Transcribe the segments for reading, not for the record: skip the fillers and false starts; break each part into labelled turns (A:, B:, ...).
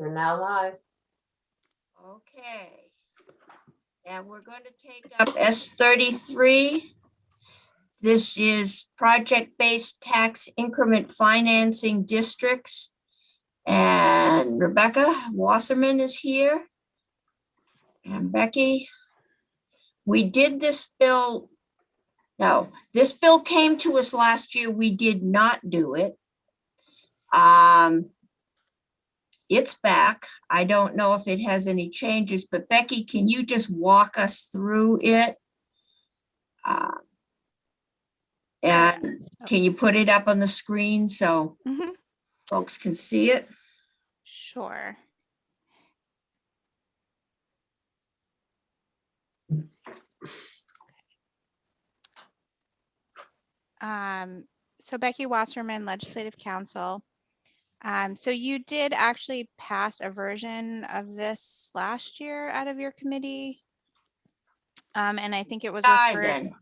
A: You're now live.
B: Okay. And we're going to take up S33. This is project-based tax increment financing districts. And Rebecca Wasserman is here. And Becky, we did this bill. No, this bill came to us last year. We did not do it. It's back. I don't know if it has any changes, but Becky, can you just walk us through it? And can you put it up on the screen so folks can see it?
C: Sure. So Becky Wasserman, Legislative Counsel. So you did actually pass a version of this last year out of your committee. And I think it was
B: Then.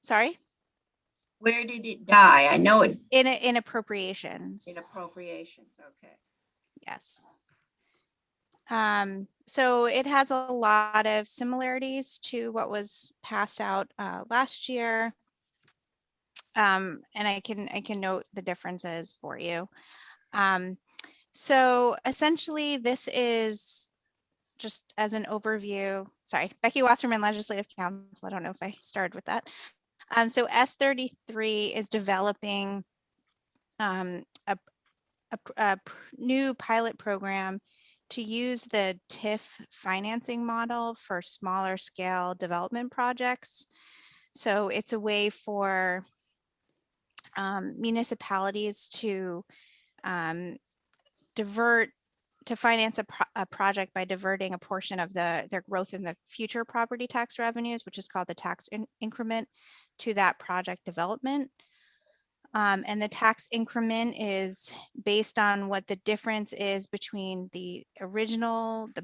C: Sorry?
B: Where did it die? I know it.
C: In appropriations.
B: In appropriations, okay.
C: Yes. So it has a lot of similarities to what was passed out last year. And I can note the differences for you. So essentially this is just as an overview. Sorry, Becky Wasserman, Legislative Counsel. I don't know if I started with that. So S33 is developing a new pilot program to use the TIF financing model for smaller scale development projects. So it's a way for municipalities to finance a project by diverting a portion of their growth in the future property tax revenues, which is called the tax increment, to that project development. And the tax increment is based on what the difference is between the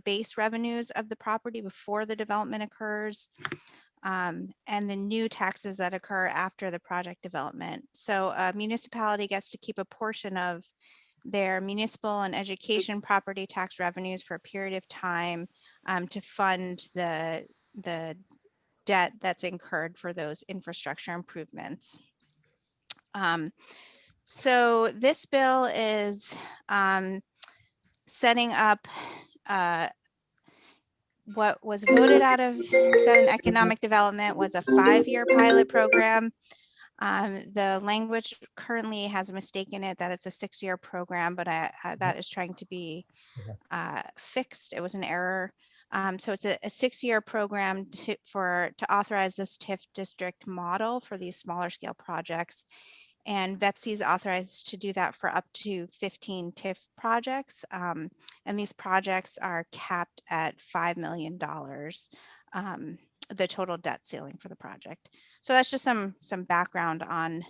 C: base revenues of the property before the development occurs, and the new taxes that occur after the project development. So a municipality gets to keep a portion of their municipal and education property tax revenues for a period of time to fund the debt that's incurred for those infrastructure improvements. So this bill is setting up what was voted out of Senate Economic Development was a 5-year pilot program. The language currently has a mistake in it that it's a 6-year program, but that is trying to be fixed. It was an error. So it's a 6-year program to authorize this TIF district model for these smaller scale projects. And VEPC is authorized to do that for up to 15 TIF projects. And these projects are capped at $5 million, the total debt ceiling for the project. So that's just some background on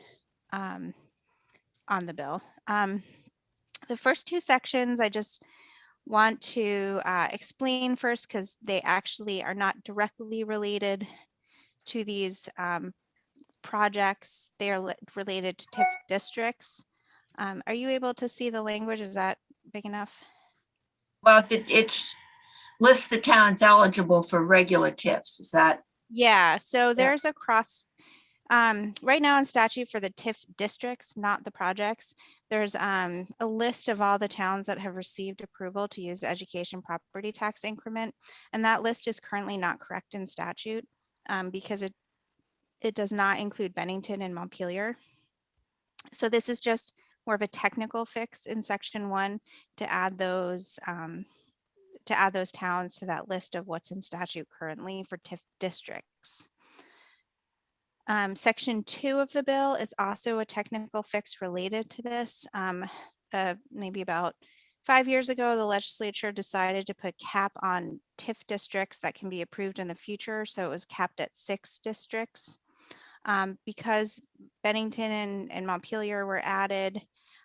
C: the bill. The first 2 sections I just want to explain first, because they actually are not directly related to these projects. They are related to TIF districts. Are you able to see the language? Is that big enough?
B: Well, if it lists the towns eligible for regular TIFs, is that?
C: Yeah, so there's a cross, right now in statute for the TIF districts, not the projects, there's a list of all the towns that have received approval to use the education property tax increment. And that list is currently not correct in statute because it does not include Bennington and Montpelier. So this is just more of a technical fix in section 1 to add those towns to that list of what's in statute currently for TIF districts. Section 2 of the bill is also a technical fix related to this. Maybe about 5 years ago, the legislature decided to put cap on TIF districts that can be approved in the future. So it was capped at 6 districts. Because Bennington and Montpelier were added,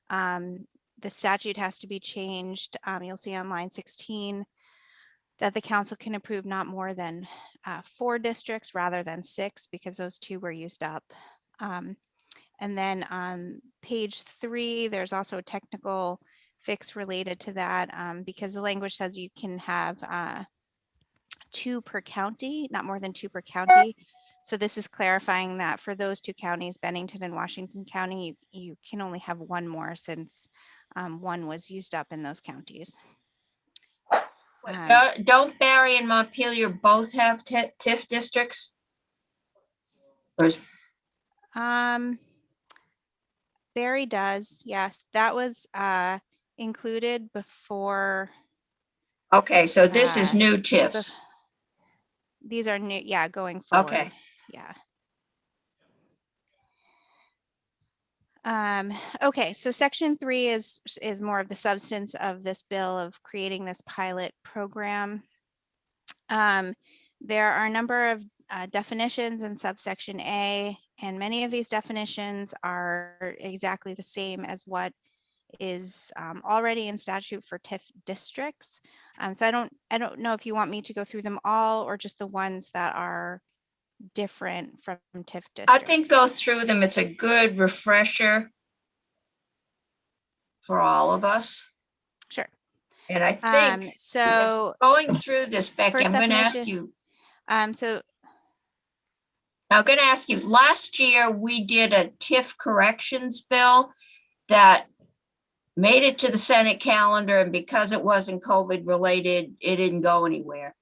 C: the statute has to be changed. You'll see on line 16 that the council can approve not more than 4 districts rather than 6 because those 2 were used up. And then on page 3, there's also a technical fix related to that, because the language says you can have 2 per county, not more than 2 per county. So this is clarifying that for those 2 counties, Bennington and Washington County, you can only have 1 more since 1 was used up in those counties.
B: Don't Barry and Montpelier both have TIF districts? Or is-
C: Barry does, yes. That was included before.
B: Okay, so this is new
C: bef-
B: TIFs.
C: These are new, yeah, going forward.
B: Okay.
C: Yeah. Okay, so Section 3 is more of the substance of this bill of creating this pilot program. There are a number of definitions in Subsection A, and many of these definitions are exactly the same as what is already in statute for TIF districts. So I don't know if you want me to go through them all or just the ones that are different from TIF districts.
B: I think go through them. It's a good refresher for all of us.
C: Sure.
B: And I think
C: so
B: going through this, Becky,
C: first
B: I'm going to ask
C: definition-
B: you.
C: so
B: I'm going to ask you, last year we did a TIF corrections bill that made it to the Senate calendar, and because it wasn't COVID related, it didn't go anywhere.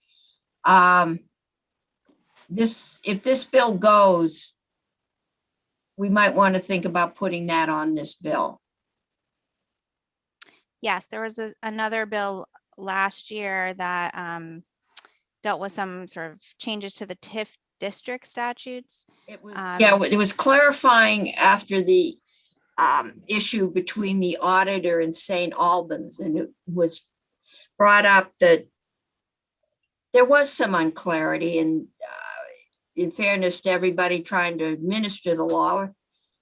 B: If this bill goes, we might want to think about putting that on this bill.
C: yes, there was another bill last year that dealt with some sort of changes to the TIF district statutes.
B: It was, yeah, it was clarifying after the issue between the auditor and St. Albans, and it was brought up that there was some unclarity, and in fairness to everybody trying to administer the law,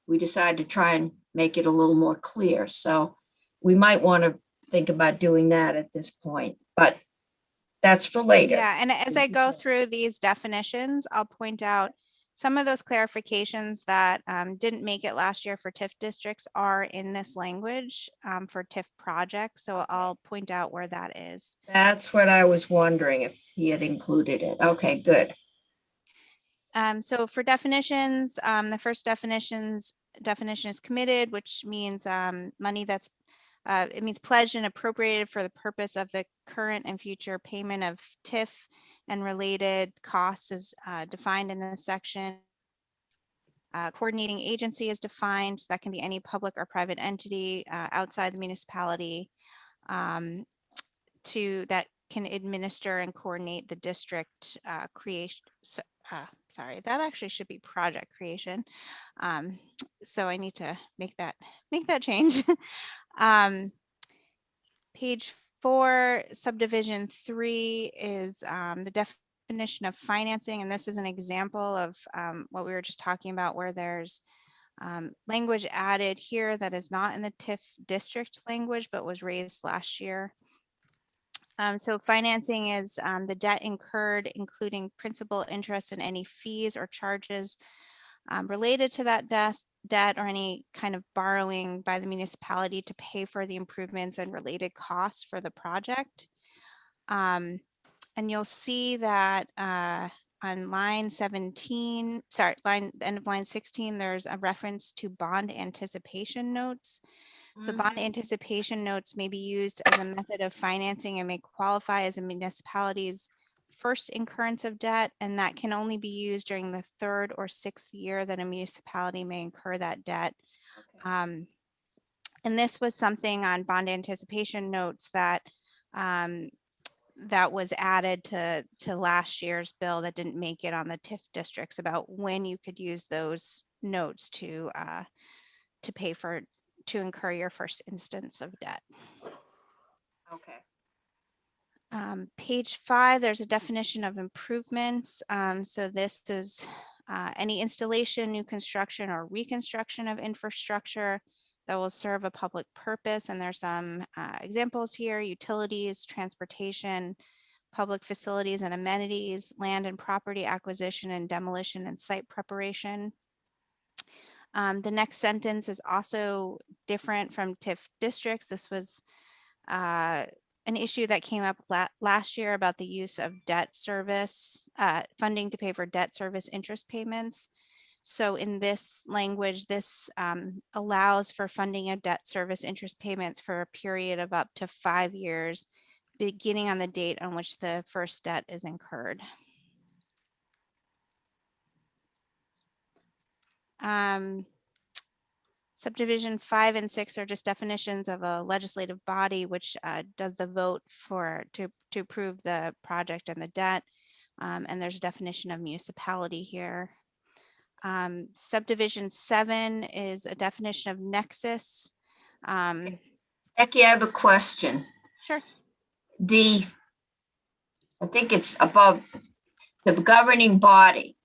B: we decided to try and make it a little more clear. So we might want to think about doing that at this point, but that's for later.
C: Yeah, and as I go through these definitions, I'll point out some of those clarifications that didn't make it last year for TIF districts are in this language for TIF projects. So I'll point out where that is.
B: That's what I was wondering, if he had included it. Okay, good.
C: So for definitions, the first definition is committed, which means money that's it means pledged and appropriated for the purpose of the current and future payment of TIF and related costs is defined in this section. Coordinating agency is defined. That can be any public or private entity outside the municipality that can administer and coordinate the district creation. Sorry, that actually should be project creation. So I need to make that change. Page 4, subdivision 3 is the definition of financing, and this is an example of what we were just talking about, where there's language added here that is not in the TIF district language but was raised last year. So financing is the debt incurred, including principal, interest, and any fees or charges related to that debt or any kind of borrowing by the municipality to pay for the improvements and related costs for the project. And you'll see that on line 17, sorry, end of line 16, there's a reference to bond anticipation notes. So bond anticipation notes may be used as a method of financing and may qualify as a municipality's first incurrence of debt, and that can only be used during the 3rd or 6th year that a municipality may incur that debt. Okay. And this was something on bond anticipation notes that that was added to last year's bill that didn't make it on the TIF districts, about when you could use those notes to incur your first instance of debt.
B: Okay.
C: Page 5, there's a definition of improvements. So this is any installation, new construction, or reconstruction of infrastructure that will serve a public purpose. And there's some examples here: utilities, transportation, public facilities and amenities, land and property acquisition and demolition, and site preparation. The next sentence is also different from TIF districts. This was an issue that came up last year about the use of debt service, funding to pay for debt service interest payments. So in this language, this allows for funding of debt service interest payments for a period of up to 5 years, beginning on the date on which the first debt is incurred. Subdivision 5 and 6 are just definitions of a legislative body, which does the vote to approve the project and the debt. And there's a definition of municipality here. Subdivision 7 is a definition of nexus.
B: Becky, I have a question.
C: Sure.
B: I think it's above the governing body.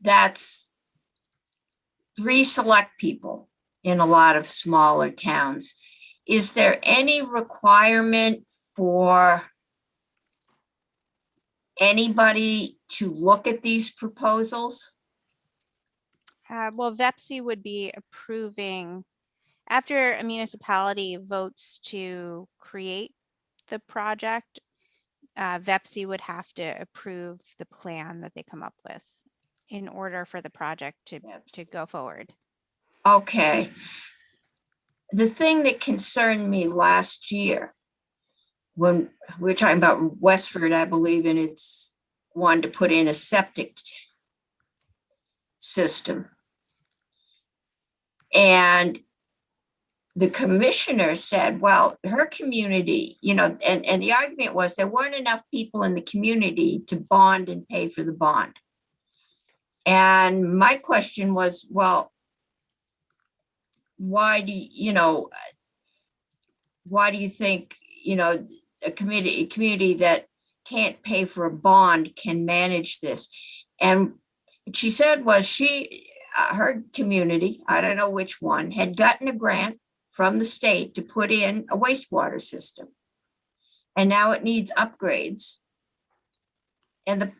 B: That's 3 select people in a lot of smaller towns. Is there any requirement for anybody to look at these proposals?
C: Well, VEPSI would be approving after a municipality votes to create the project. VEPSI would have to approve the plan that they come up with in order for the project to go forward.
B: Okay. The thing that concerned me last year, when we were talking about Westford, I believe, and it's wanted to put in a septic system. And the commissioner said, well, her community, and the argument was there weren't enough people in the community to bond and pay for the bond. And my question was, well, why do you think, a community that can't pay for a bond can manage this? And what she said was her community, I don't know which one, had gotten a grant from the state to put in a wastewater system. And now it needs upgrades. And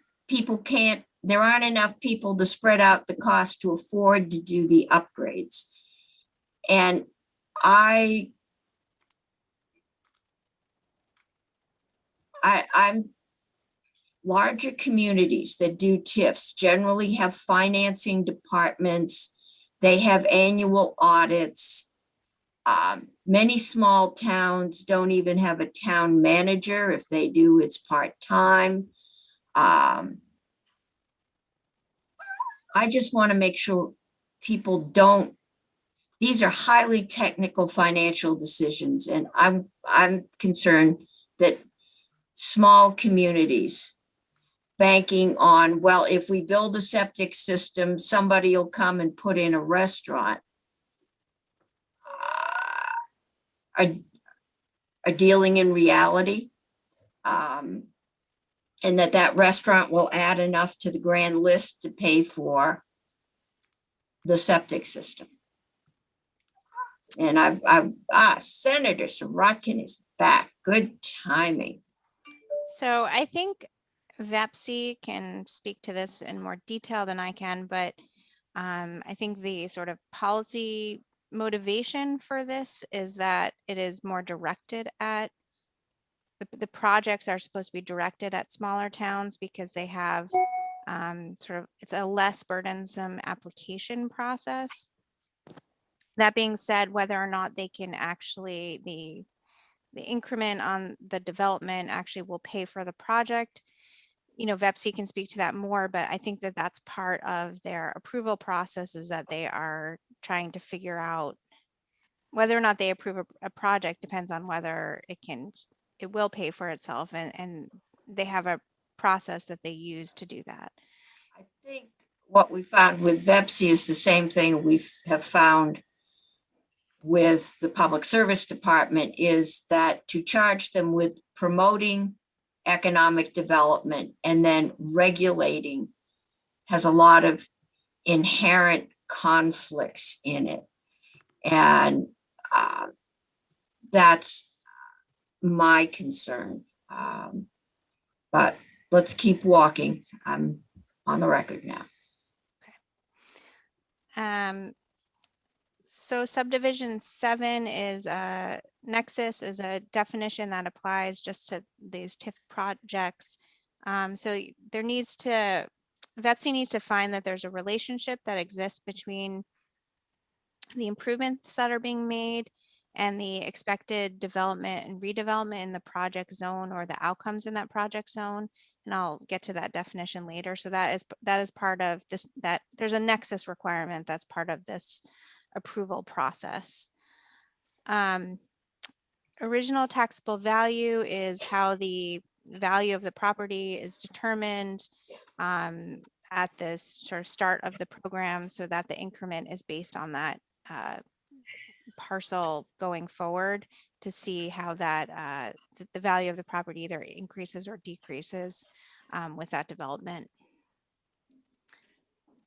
B: there aren't enough people to spread out the cost to afford to do the upgrades. And I'm larger communities that do TIFs generally have financing departments. They have annual audits. Many small towns don't even have a town manager. If they do, it's part-time. I just want to make sure people don't. These are highly technical financial decisions, and I'm concerned that small communities banking on, well, if we build a septic system, somebody will come and put in a restaurant, are dealing in reality, and that restaurant will add enough to the grand list to pay for the septic system. And Senator Sorokin is back. Good timing.
C: So I think VEPSI can speak to this in more detail than I can, but I think the sort of policy motivation for this is that it is more directed at the projects are supposed to be directed at smaller towns because they have it's a less burdensome application process. That being said, whether or not they can actually, the increment on the development actually will pay for the project, VEPSI can speak to that more, but I think that that's part of their approval process, is that they are trying to figure out whether or not they approve a project depends on whether it will pay for itself, and they have a process that they use to do that.
B: I think what we found with VEPSI is the same thing we have found with the Public Service Department, is that to charge them with promoting economic development and then regulating has a lot of inherent conflicts in it. And that's my concern. But let's keep walking. I'm on the record now.
C: Okay. So subdivision 7 is nexus is a definition that applies just to these TIF projects. There needs to, VEPC needs to find that there's a relationship that exists between the improvements that are being made and the expected development and redevelopment in the project zone or the outcomes in that project zone. And I'll get to that definition later. So that is part of this, that there's a nexus requirement that's part of this approval process. Original taxable value is how the value of the property is determined at the sort of start of the program, so that the increment is based on that parcel going forward to see how that the value of the property either increases or decreases with that development.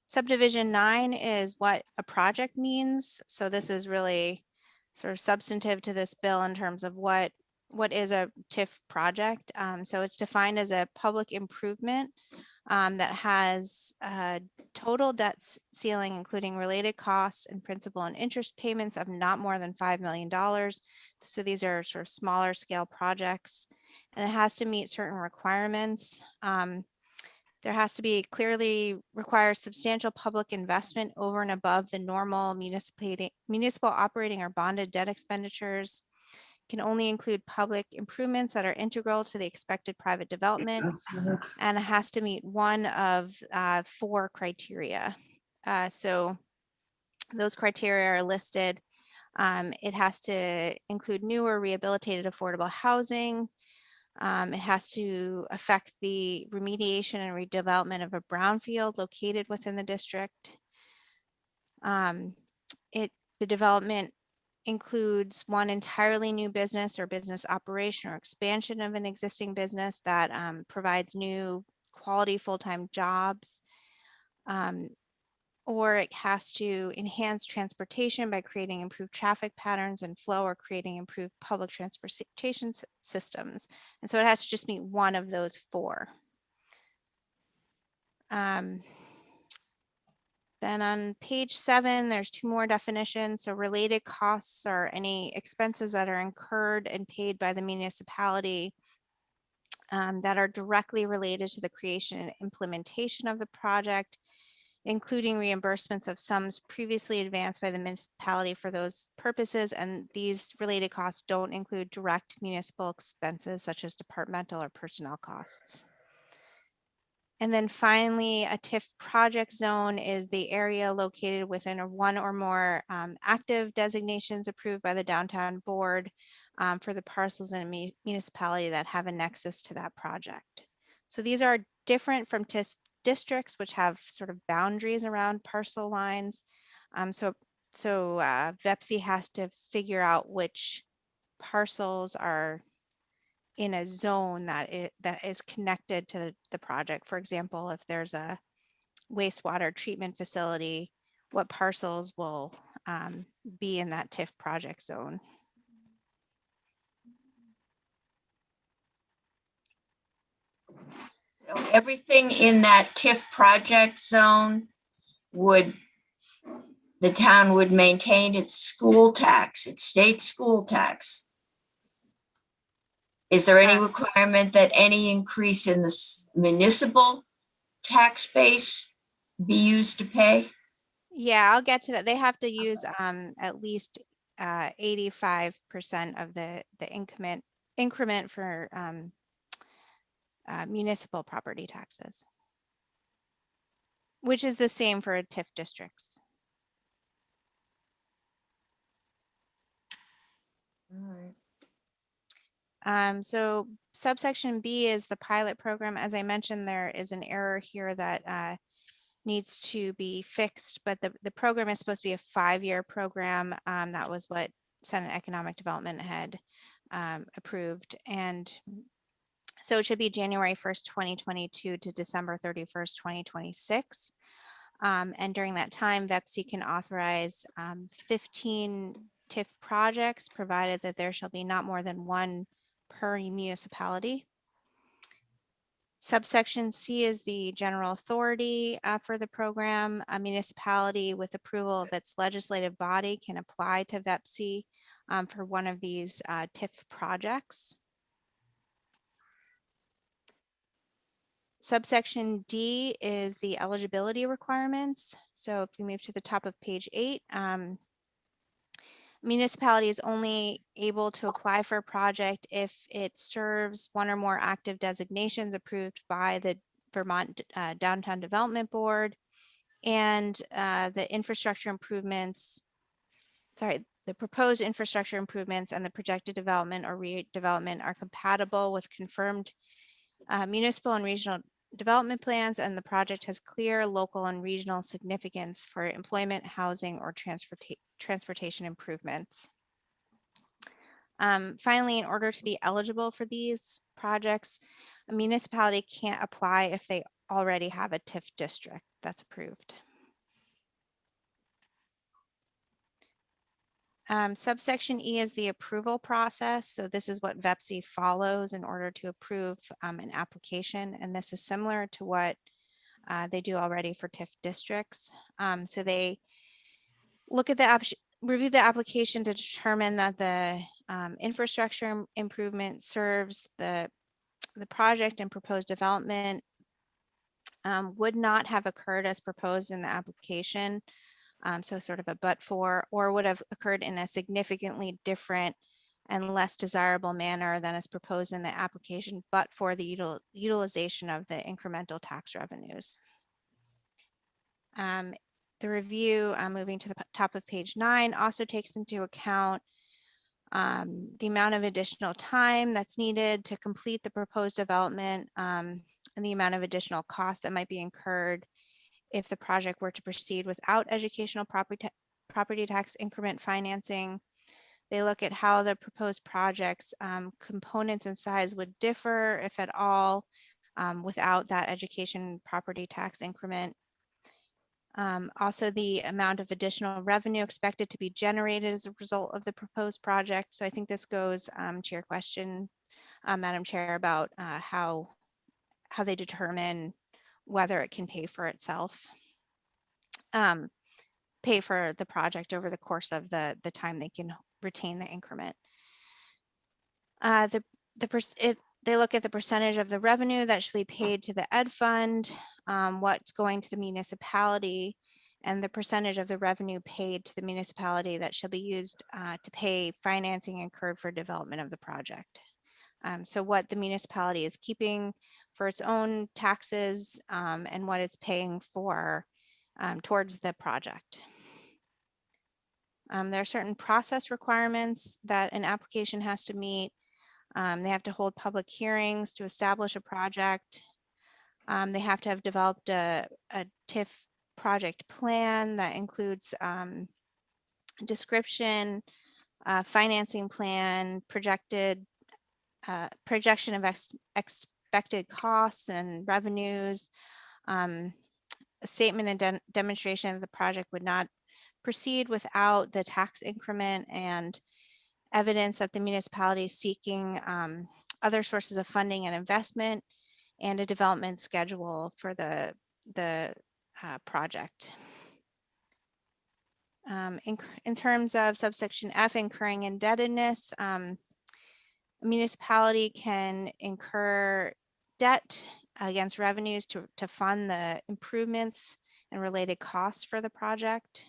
C: Subdivision 9 is what a project means. So this is really sort of substantive to this bill in terms of what is a TIF project. So it's defined as a public improvement that has total debt ceiling, including related costs and principal and interest payments of not more than $5 million. So these are sort of smaller scale projects, and it has to meet certain requirements. There has to be clearly requires substantial public investment over and above the normal municipal operating or bonded debt expenditures. Can only include public improvements that are integral to the expected private development, and it has to meet one of 4 criteria. So those criteria are listed. It has to include new or rehabilitated affordable housing. It has to affect the remediation and redevelopment of a brownfield located within the district. The development includes one entirely new business or business operation or expansion of an existing business that provides new quality full-time jobs. Or it has to enhance transportation by creating improved traffic patterns and flow, or creating improved public transportation systems. And so it has to just meet one of those 4. Then on page 7, there's 2 more definitions. So related costs are any expenses that are incurred and paid by the municipality that are directly related to the creation and implementation of the project, including reimbursements of sums previously advanced by the municipality for those purposes. And these related costs don't include direct municipal expenses such as departmental or personnel costs. And then finally, a TIF project zone is the area located within one or more active designations approved by the downtown board for the parcels in a municipality that have a nexus to that project. So these are different from TIF districts, which have sort of boundaries around parcel lines. So VEPC has to figure out which parcels are in a zone that is connected to the project. For example, if there's a wastewater treatment facility, what parcels will be in that TIF project zone.
B: So everything in that TIF project zone the town would maintain its school tax, its state school tax. Is there any requirement that any increase in the municipal tax base be used to pay?
C: Yeah, I'll get to that. They have to use at least 85% of the increment for municipal property taxes, which is the same for TIF districts.
B: All right.
C: So subsection B is the pilot program. As I mentioned, there is an error here that needs to be fixed, but the program is supposed to be a 5-year program. That was what Senate Economic Development had approved. And so it should be January 1st, 2022 to December 31st, 2026. And during that time, VEPC can authorize 15 TIF projects, provided that there shall be not more than 1 per municipality. Subsection C is the general authority for the program. A municipality with approval of its legislative body can apply to VEPC for one of these TIF projects. Subsection D is the eligibility requirements. So if we move to the top of page 8, municipality is only able to apply for a project if it serves one or more active designations approved by the Vermont Downtown Development Board, and the infrastructure improvements, the proposed infrastructure improvements and the projected development or redevelopment are compatible with confirmed municipal and regional development plans, and the project has clear local and regional significance for employment, housing, or transportation improvements. Finally, in order to be eligible for these projects, a municipality can't apply if they already have a TIF district that's approved. Subsection E is the approval process. So this is what VEPC follows in order to approve an application. And this is similar to what they do already for TIF districts. So they look at review the application to determine that the infrastructure improvement serves the project and proposed development would not have occurred as proposed in the application. So sort of a but for, or would have occurred in a significantly different and less desirable manner than is proposed in the application, but for the utilization of the incremental tax revenues. The review, moving to the top of page 9, also takes into account the amount of additional time that's needed to complete the proposed development and the amount of additional costs that might be incurred if the project were to proceed without educational property tax increment financing. They look at how the proposed project's components and size would differ, if at all, without that education property tax increment. Also, the amount of additional revenue expected to be generated as a result of the proposed project. So I think this goes to your question, Madam Chair, about how they determine whether it can pay for itself, pay for the project over the course of the time they can retain the increment. They look at the percentage of the revenue that should be paid to the ed fund, what's going to the municipality, and the percentage of the revenue paid to the municipality that shall be used to pay financing incurred for development of the project. So what the municipality is keeping for its own taxes and what it's paying for towards the project. There are certain process requirements that an application has to meet. They have to hold public hearings to establish a project. They have to have developed a TIF project plan that includes description, financing plan, projection of expected costs and revenues, a statement and demonstration that the project would not proceed without the tax increment, and evidence that the municipality is seeking other sources of funding and investment, and a development schedule for the project. In terms of subsection F, incurring indebtedness, a municipality can incur debt against revenues to fund the improvements and related costs for the project.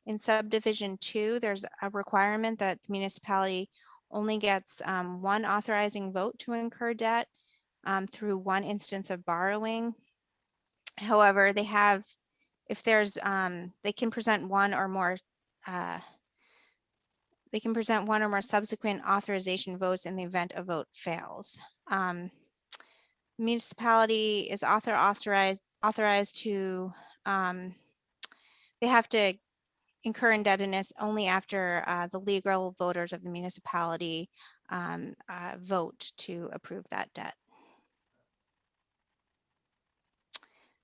C: In subdivision 2, there's a requirement that the municipality only gets one authorizing vote to incur debt through one instance of borrowing. However, they have, if there's, they can present one or more subsequent authorization votes in the event a vote fails. Municipality is authorized to, they have to incur indebtedness only after the legal voters of the municipality vote to approve that debt.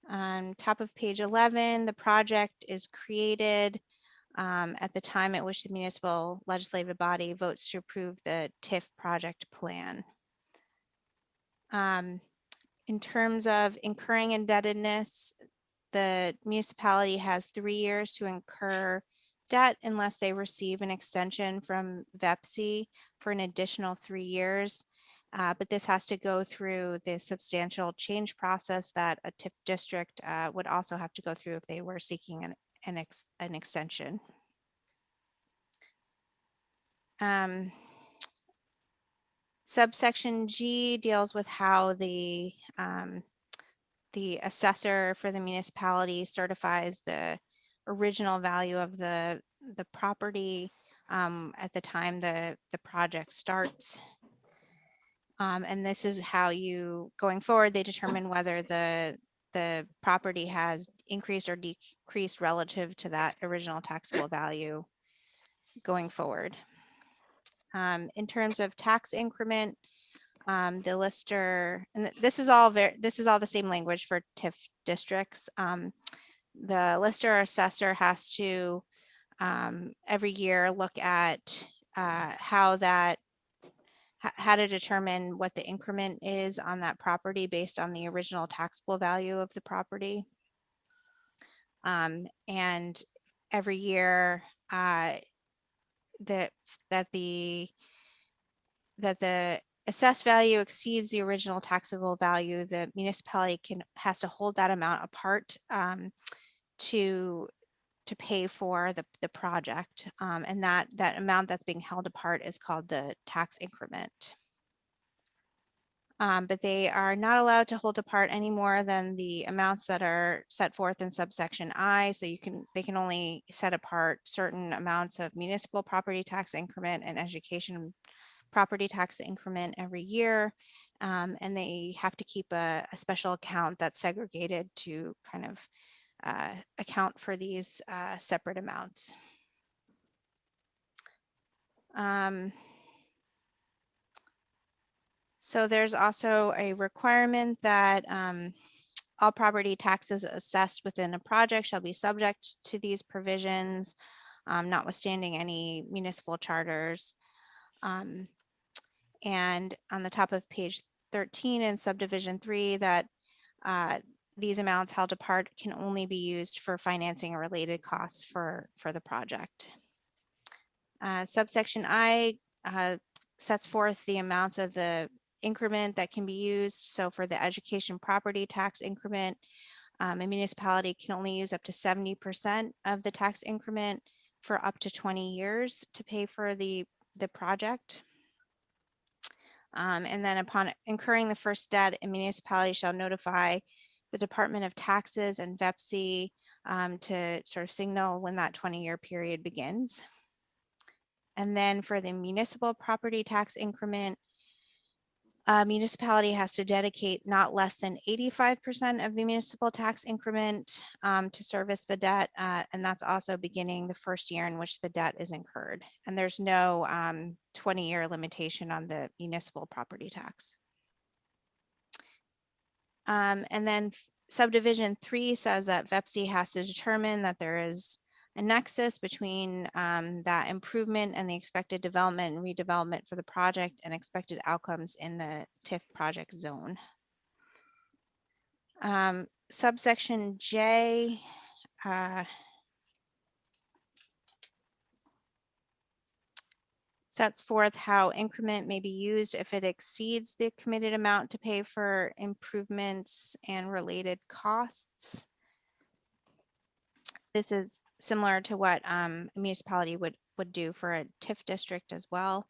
C: On top of page 11, the project is created at the time at which the municipal legislative body votes to approve the TIF project plan. In terms of incurring indebtedness, the municipality has 3 years to incur debt unless they receive an extension from VEPC for an additional 3 years. But this has to go through the substantial change process that a TIF district would also have to go through if they were seeking an extension. Subsection G deals with how the assessor for the municipality certifies the original value of the property at the time the project starts. And this is how you, going forward, they determine whether the property has increased or decreased relative to that original taxable value going forward. In terms of tax increment, the lister, and this is all the same language for TIF districts. The lister or assessor has to every year look at how to determine what the increment is on that property based on the original taxable value of the property. And every year that the assessed value exceeds the original taxable value, the municipality has to hold that amount apart to pay for the project. And that amount that's being held apart is called the tax increment. But they are not allowed to hold apart any more than the amounts that are set forth in subsection I. So they can only set apart certain amounts of municipal property tax increment and education property tax increment every year. And they have to keep a special account that's segregated to kind of account for these separate amounts. So there's also a requirement that all property taxes assessed within a project shall be subject to these provisions, notwithstanding any municipal charters. And on the top of page 13 in subdivision 3, that these amounts held apart can only be used for financing or related costs for the project. Subsection I sets forth the amounts of the increment that can be used. So for the education property tax increment, a municipality can only use up to 70% of the tax increment for up to 20 years to pay for the project. And then upon incurring the first debt, a municipality shall notify the Department of Taxes and VEPC to sort of signal when that 20-year period begins. And then for the municipal property tax increment, a municipality has to dedicate not less than 85% of the municipal tax increment to service the debt. And that's also beginning the first year in which the debt is incurred. And there's no 20-year limitation on the municipal property tax. And then subdivision 3 says that VEPC has to determine that there is a nexus between that improvement and the expected development and redevelopment for the project and expected outcomes in the TIF project zone. Subsection J sets forth how increment may be used if it exceeds the committed amount to pay for improvements and related costs. This is similar to what a municipality would do for a TIF district as well.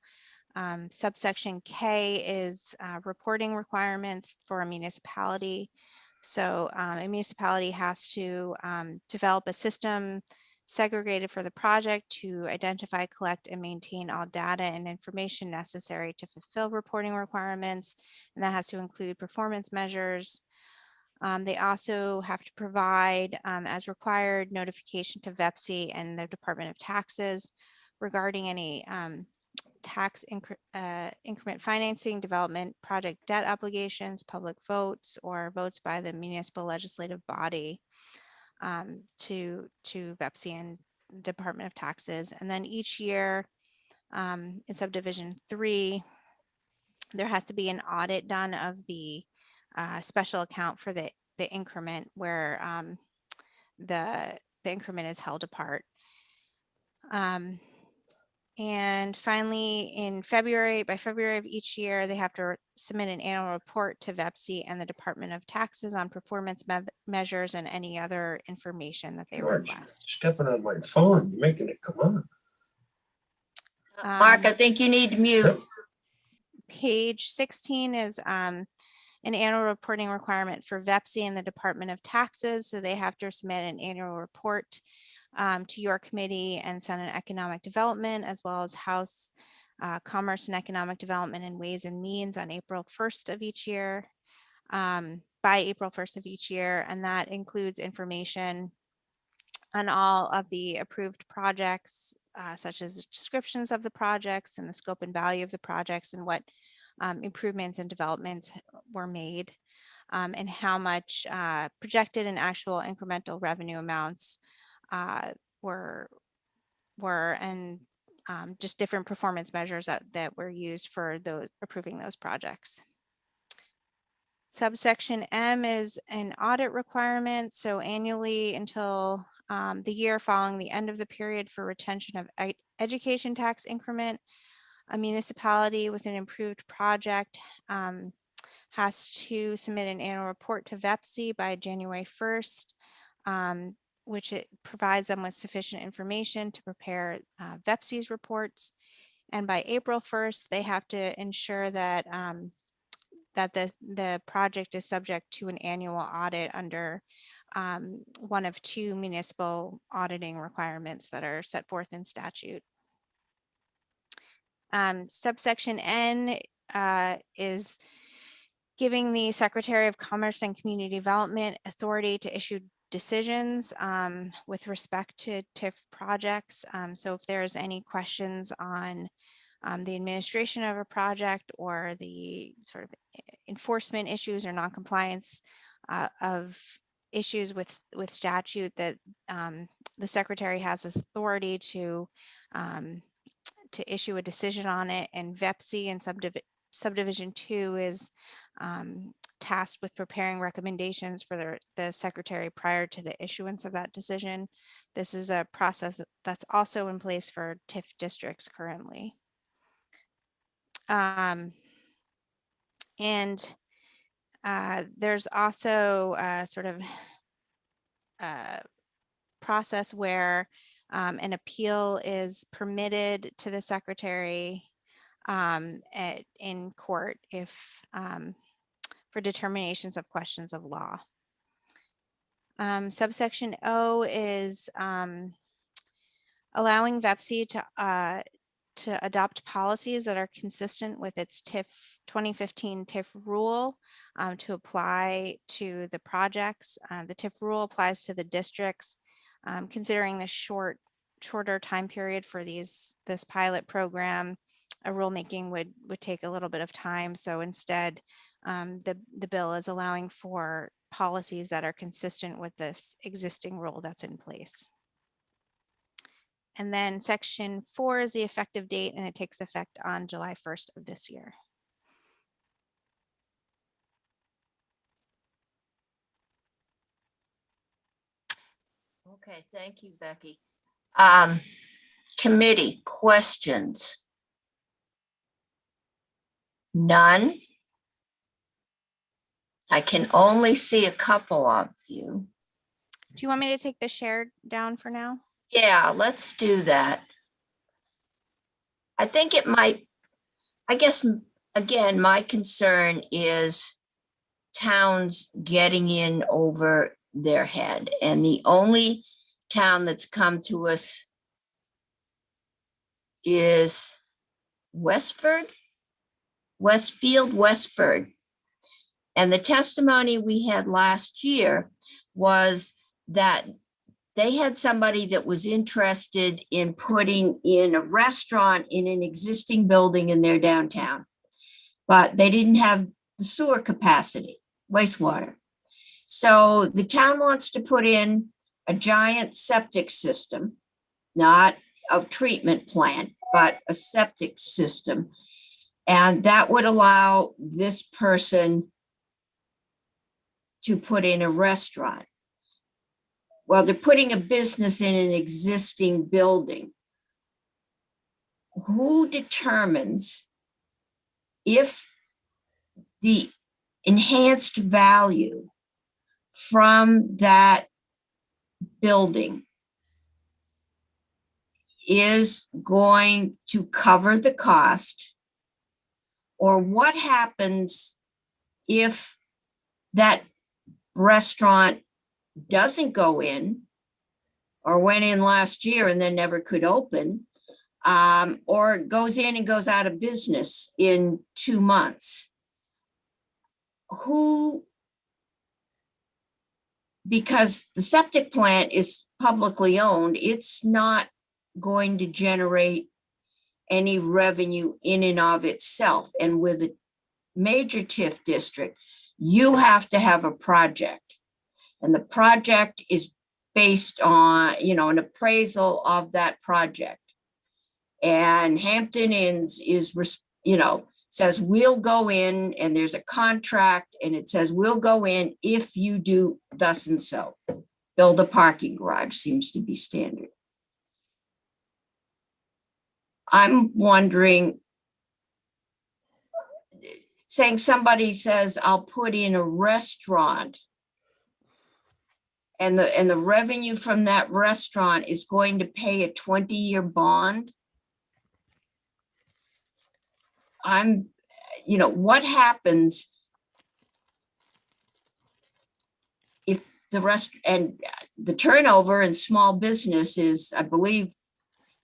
C: Subsection K is reporting requirements for a municipality. So a municipality has to develop a system segregated for the project to identify, collect, and maintain all data and information necessary to fulfill reporting requirements. And that has to include performance measures. They also have to provide, as required, notification to VEPC and the Department of Taxes regarding any tax increment financing, development, project debt obligations, public votes, or votes by the municipal legislative body to VEPC and Department of Taxes. And then each year in subdivision 3, there has to be an audit done of the special account for the increment where the increment is held apart. And finally, by February of each year, they have to submit an annual report to VEPC and the Department of Taxes on performance measures and any other information that they
A: George,
C: request.
A: stepping on my phone, you're making it come on.
B: Mark, I think you need to mute.
C: Page 16 is an annual reporting requirement for VEPC and the Department of Taxes. So they have to submit an annual report to your committee and Senate Economic Development, as well as House Commerce and Economic Development and Ways and Means on April 1st of each year, by April 1st of each year. And that includes information on all of the approved projects, such as descriptions of the projects and the scope and value of the projects and what improvements and developments were made, and how much projected and actual incremental revenue amounts were and just different performance measures that were used for approving those projects. Subsection M is an audit requirement. So annually until the year following the end of the period for retention of education tax increment, a municipality with an improved project has to submit an annual report to VEPC by January 1st, which it provides them with sufficient information to prepare VEPC's reports. And by April 1st, they have to ensure that that the project is subject to an annual audit under one of two municipal auditing requirements that are set forth in statute. Subsection N is giving the Secretary of Commerce and Community Development authority to issue decisions with respect to TIF projects. So if there's any questions on the administration of a project or the sort of enforcement issues or noncompliance of issues with statute, that the Secretary has authority to issue a decision on it, and VEPC and subdivision 2 is tasked with preparing recommendations for the Secretary prior to the issuance of that decision. This is a process that's also in place for TIF districts currently. And there's also a sort of process where an appeal is permitted to the Secretary in court if for determinations of questions of law. Subsection O is allowing VEPC to adopt policies that are consistent with its 2015 TIF rule to apply to the projects. The TIF rule applies to the districts. Considering the shorter time period for this pilot program, a rulemaking would take a little bit of time. So instead, the bill is allowing for policies that are consistent with this existing rule that's in place. And then section 4 is the effective date, and it takes effect on July 1st of this year.
B: Okay, thank you, Becky. Committee questions? None? I can only see a couple of you.
C: Do you want me to take the share down for now?
B: Yeah, let's do that. I think it might, I guess, again, my concern is towns getting in over their head. And the only town that's come to us is Westford. And the testimony we had last year was that they had somebody that was interested in putting in a restaurant in an existing building in their downtown, but they didn't have the sewer capacity, wastewater. So the town wants to put in a giant septic system, not a treatment plant, but a septic system. And that would allow this person to put in a restaurant. Well, they're putting a business in an existing building. who determines if the enhanced value from that building is going to cover the cost, or what happens if that restaurant doesn't go in or went in last year and then never could open, or goes in and goes out of business in 2 months? Who, because the septic plant is publicly owned, it's not going to generate any revenue in and of itself. And with a major TIF district, you have to have a project. And the project is based on, an appraisal of that project. And Hampton Inns is, says we'll go in, and there's a contract, and it says we'll go in if you do thus and so. Build a parking garage seems to be standard. I'm wondering, saying somebody says, I'll put in a restaurant, and the revenue from that restaurant is going to pay a 20-year bond. What happens if the turnover in small business is, I believe,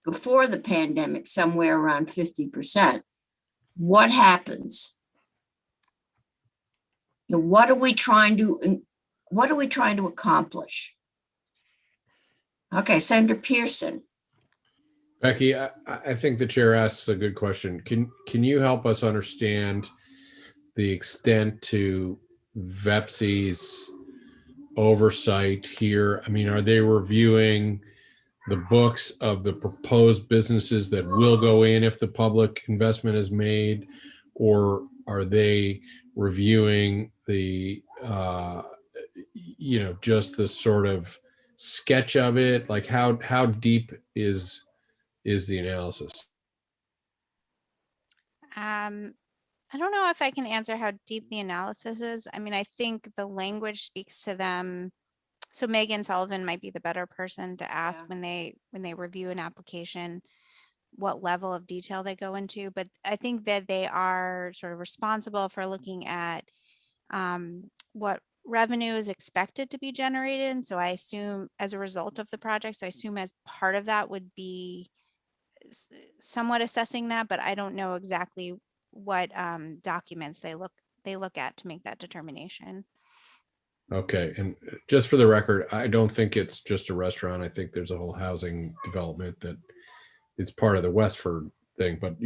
B: before the pandemic, somewhere around 50%. What happens? What are we trying to accomplish? Okay, Senator Pearson.
A: Becky, I think the chair asks a good question. Can you help us understand the extent to VEPSI's oversight here? I mean, are they reviewing the books of the proposed businesses that will go in if the public investment is made, or are they reviewing the just the sort of sketch of it? Like how deep is the analysis?
C: I don't know if I can answer how deep the analysis is. I mean, I think the language speaks to them. So Megan Sullivan might be the better person to ask when they review an application, what level of detail they go into. But I think that they are sort of responsible for looking at what revenue is expected to be generated. And so I assume as a result of the project, so I assume as part of that would be somewhat assessing that, but I don't know exactly what documents they look at to make that determination.
A: Okay, and just for the record, I don't think it's just a restaurant. I think there's a whole housing development that is part of the Westford thing, but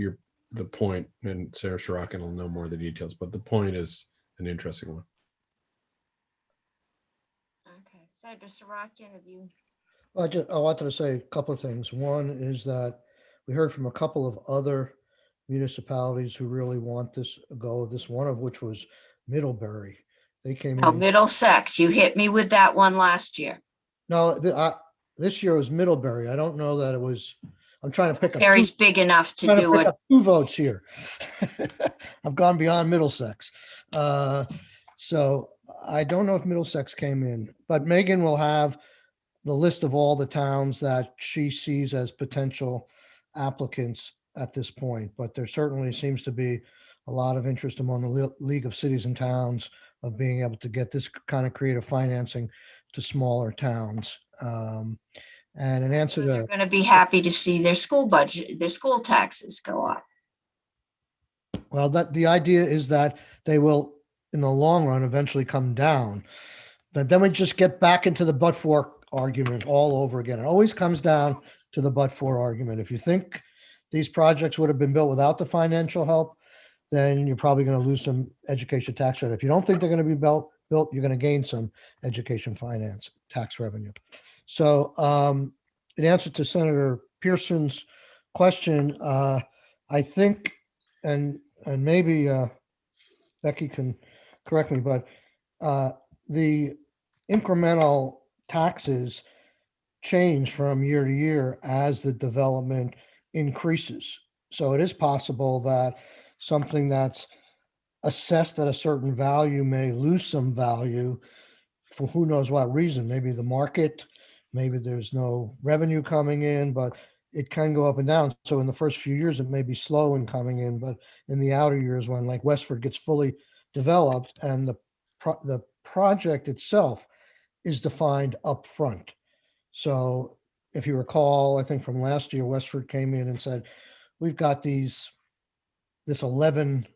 A: the point, and Sarah Sorokin will know more of the details, but the point is an interesting one.
B: Okay, Senator Sorokin, have you?
D: I wanted to say a couple of things. One is that we heard from a couple of other municipalities who really want this this one of which was Middlebury. They came in.
B: Middlesex. You hit me with that one last year.
D: No, this year was Middlebury. I don't know that it was. I'm trying to pick up.
B: Middlebury's big enough to do it.
D: 2 votes here. I've gone beyond Middlesex. So I don't know if Middlesex came in, but Megan will have the list of all the towns that she sees as potential applicants at this point. But there certainly seems to be a lot of interest among the League of Cities and Towns of being able to get this kind of creative financing to smaller towns. And an answer
B: They're
D: to,
B: going to be happy to see their school budget, their school taxes go up.
D: well, that the idea is that they will, in the long run, eventually come down. Then we just get back into the but-for argument all over again. It always comes down to the but-for argument. If you think these projects would have been built without the financial help, then you're probably going to lose some education tax credit. If you don't think they're going to be built, you're going to gain some education finance tax revenue. So in answer to Senator Pearson's question, I think, and maybe Becky can correct me, but the incremental taxes change from year to year as the development increases. So it is possible that something that's assessed at a certain value may lose some value for who knows what reason. Maybe the market, maybe there's no revenue coming in, but it can go up and down. So in the first few years, it may be slow in coming in, but in the outer years, when like Westford gets fully developed and the project itself is defined up front. So if you recall, I think from last year, Westford came in and said, we've got this 11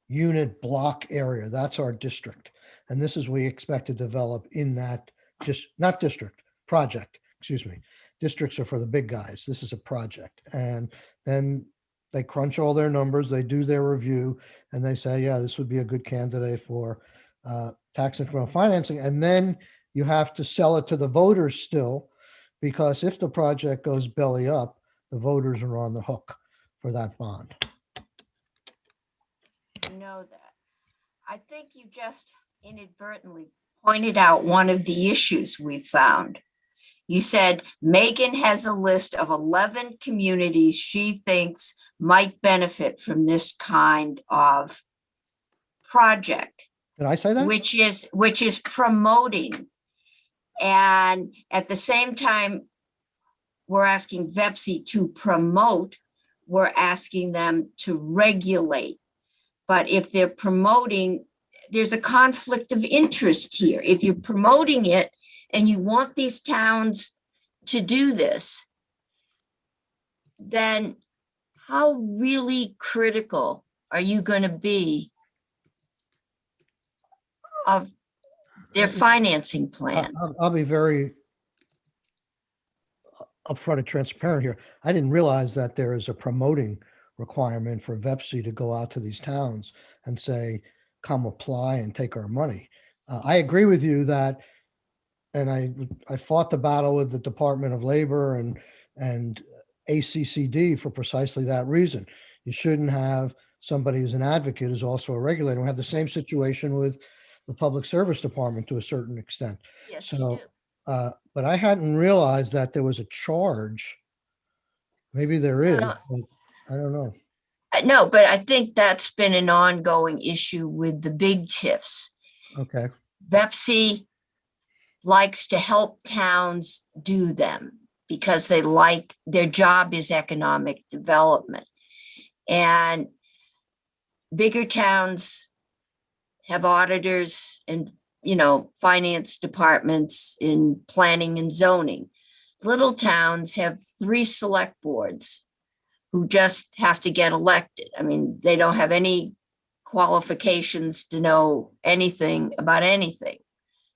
D: unit block area. That's our district. And this is we expect to develop in that, just not district, project, excuse me. Districts are for the big guys. This is a project. And then they crunch all their numbers, they do their review, and they say, yeah, this would be a good candidate for tax incremental financing. And then you have to sell it to the voters still, because if the project goes belly up, the voters are on the hook for that bond.
B: You know that. I think you just inadvertently pointed out one of the issues we found. You said Megan has a list of 11 communities she thinks might benefit from this kind of project,
D: Did I say that?
B: which is promoting. And at the same time, we're asking VEPSI to promote, we're asking them to regulate. But if they're promoting, there's a conflict of interest here. If you're promoting it and you want these towns to do this, then how really critical are you going to be of their financing plan?
D: I'll be very upfront and transparent here. I didn't realize that there is a promoting requirement for VEPSI to go out to these towns and say, come apply and take our money. I agree with you that, and I fought the battle with the Department of Labor and ACCD for precisely that reason. You shouldn't have somebody who's an advocate who's also a regulator. We have the same situation with the Public Service Department to a certain extent.
B: Yes, you
D: So,
B: do.
D: but I hadn't realized that there was a charge. Maybe there is,
B: Uh,
D: but I don't know.
B: No, but I think that's been an ongoing issue with the big TIFs.
D: Okay.
B: VEPSI likes to help towns do them because they like, their job is economic development. And bigger towns have auditors and, finance departments in planning and zoning. Little towns have 3 select boards who just have to get elected. I mean, they don't have any qualifications to know anything about anything.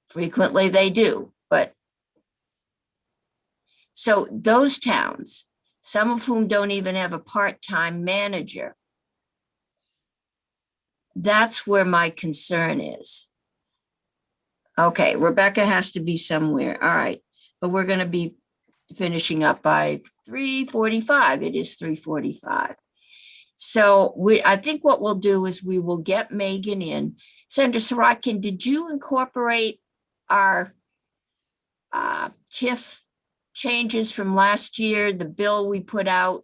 B: Frequently they do, but so those towns, some of whom don't even have a part-time manager, that's where my concern is. Okay, Rebecca has to be somewhere. All right, but we're going to be finishing up by 3:45. It is 3:45. So I think what we'll do is we will get Megan in. Senator Sorokin, did you incorporate our TIF changes from last year, the bill we put out,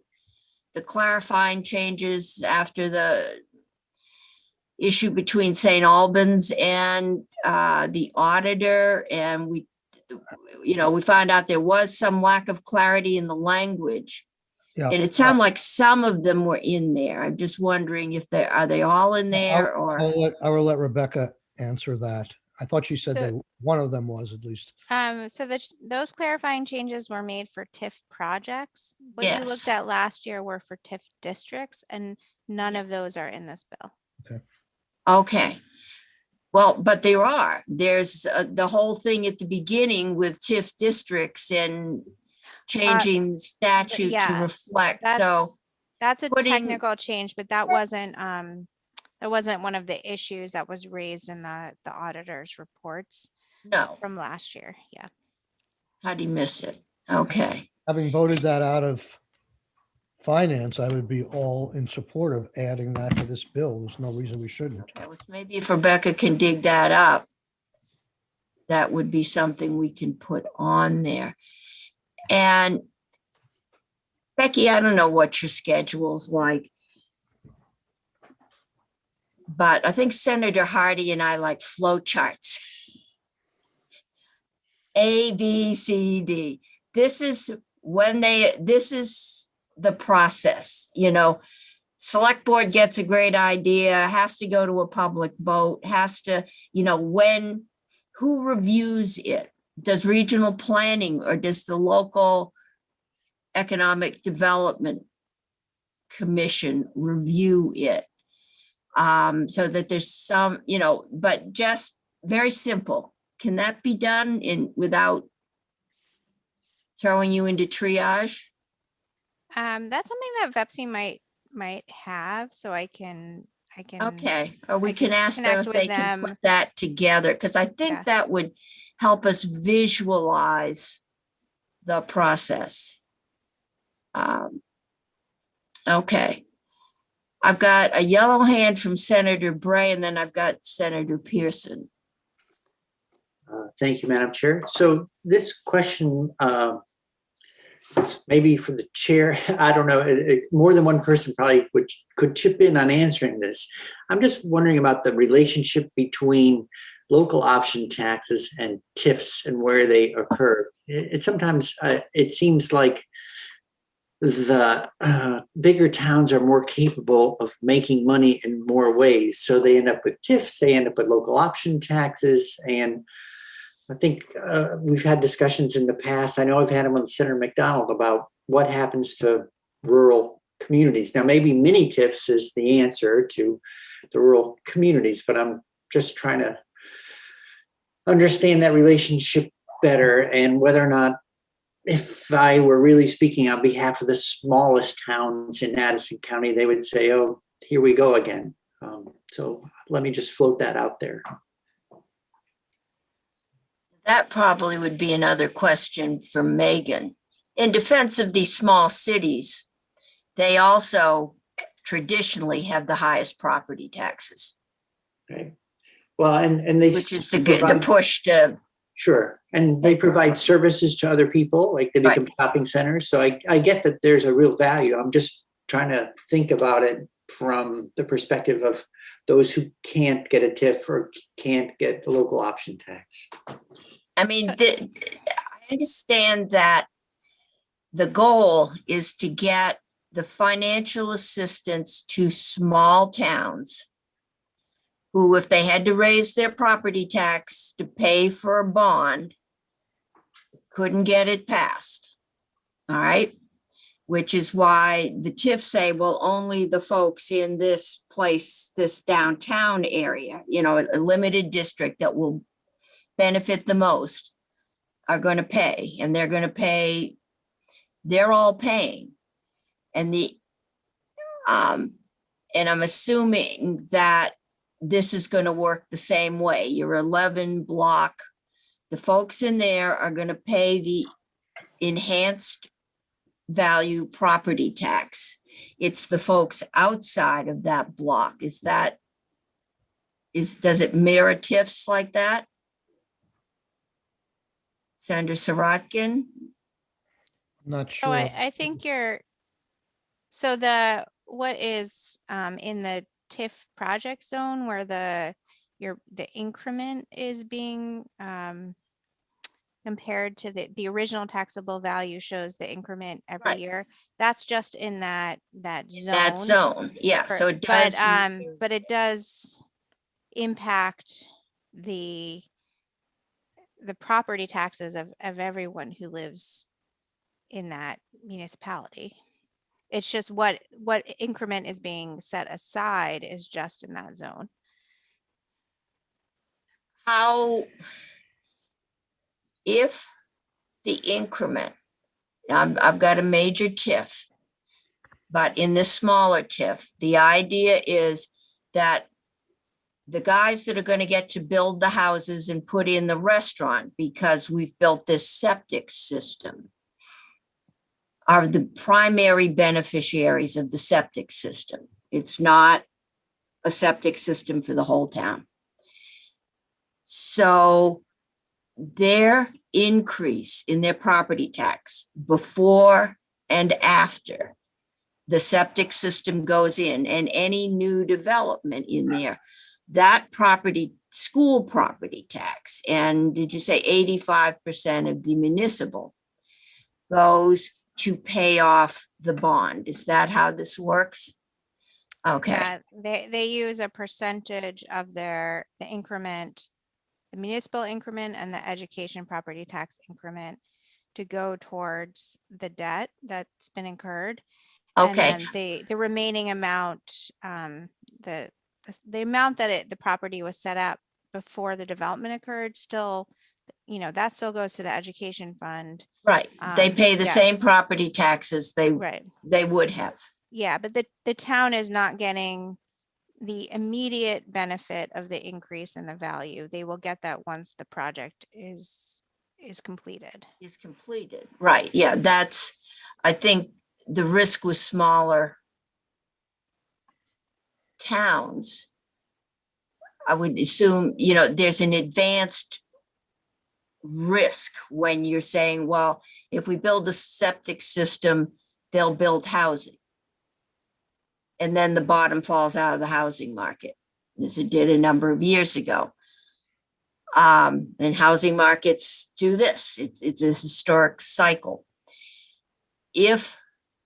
B: the clarifying changes after the issue between St. Albans and the auditor? And we found out there was some lack of clarity in the language.
D: Yeah.
B: And it sounded like some of them were in there. I'm just wondering if are they all in there or?
D: I will let Rebecca answer that. I thought she said that one of them was at least.
C: So those clarifying changes were made for TIF projects. What you
B: Yes.
C: looked at last year were for TIF districts, and none of those are in this bill.
B: Okay. Well, but there's the whole thing at the beginning with TIF districts and changing the statute to
C: yeah,
B: reflect. So
C: That's a
B: putting-
C: technical change, but that wasn't one of the issues that was raised in the auditor's reports
B: no,
C: from last year. Yeah.
B: how'd he miss it? Okay.
D: Having voted that out of finance, I would be all in support of adding that to this bill. There's no reason we shouldn't.
B: That was maybe if Rebecca can dig that up, that would be something we can put on there. And Becky, I don't know what your schedule's like, but I think Senator Hardy and I like flow charts. A, B, C, D. This is the process, select board gets a great idea, has to go to a public vote, has to, who reviews it? Does regional planning or does the local economic development commission review it? So that there's some, but just very simple. Can that be done without throwing you into triage?
C: That's something that VEPSI might have, so I can.
B: Okay, or we
C: I
B: can ask them
C: connect
B: if
C: with
B: they can
C: them.
B: put that together, because I think
C: Yeah.
B: that would help us visualize the process. Okay. I've got a yellow hand from Senator Bray, and then I've got Senator Pearson.
E: Thank you, Madam Chair. So this question, maybe for the chair, I don't know, more than one person probably could chip in on answering this. I'm just wondering about the relationship between local option taxes and TIFs and where they occur. It sometimes it seems like the bigger towns are more capable of making money in more ways. So they end up with TIFs, they end up with local option taxes. And I think we've had discussions in the past. I know I've had them with Senator McDonald about what happens to rural communities. Now, maybe mini TIFs is the answer to the rural communities, but I'm just trying to understand that relationship better and whether or not, if I were really speaking on behalf of the smallest towns in Addison County, they would say, oh, here we go again. So let me just float that out there.
B: That probably would be another question for Megan. In defense of these small cities, they also traditionally have the highest property taxes.
E: Okay. Well, and they
B: which is the push to.
E: Sure. And they provide services to other people, like they become shopping centers. So I get that there's a real value. I'm just trying to think about it from the perspective of those who can't get a TIF or can't get a local option tax.
B: I mean, I understand that the goal is to get the financial assistance to small towns who, if they had to raise their property tax to pay for a bond, couldn't get it passed. All right. Which is why the TIFs say, well, only the folks in this place, this downtown area, a limited district that will benefit the most are going to pay, and they're going to pay, they're all paying. And and I'm assuming that this is going to work the same way. Your 11 block, the folks in there are going to pay the enhanced value property tax. It's the folks outside of that block. Does it mirror TIFs like that? Senator Sirotkin?
D: I'm not sure.
C: Oh, I think what is in the TIF project zone where the increment is being compared to the original taxable value shows the increment every year. That's just in that zone.
B: That zone, yeah. So it does.
C: But it does impact the property taxes of everyone who lives in that municipality. It's just what increment is being set aside is just in that zone.
B: How, if the increment, I've got a major TIF, but in this smaller TIF, the idea is that the guys that are going to get to build the houses and put in the restaurant because we've built this septic system are the primary beneficiaries of the septic system. It's not a septic system for the whole town. So their increase in their property tax before and after the septic system goes in and any new development in there, that property, school property tax, and did you say 85% of the municipal goes to pay off the bond? Is that how this works? Okay,
C: Yeah, they use a percentage of the increment, the municipal increment and the education property tax increment to go towards the debt that's been incurred. And
B: okay,
C: then the remaining amount, the amount that the property was set up before the development occurred, still, that still goes to the education fund.
B: right. They pay the
C: yeah.
B: same property taxes
C: Right.
B: they would have.
C: Yeah, but the town is not getting the immediate benefit of the increase in the value. They will get that once the project is completed.
B: Is completed. Right, yeah, I think the risk with smaller towns, I would assume, there's an advanced risk when you're saying, well, if we build a septic system, they'll build housing. And then the bottom falls out of the housing market, as it did a number of years ago. And housing markets do this. It's a historic cycle.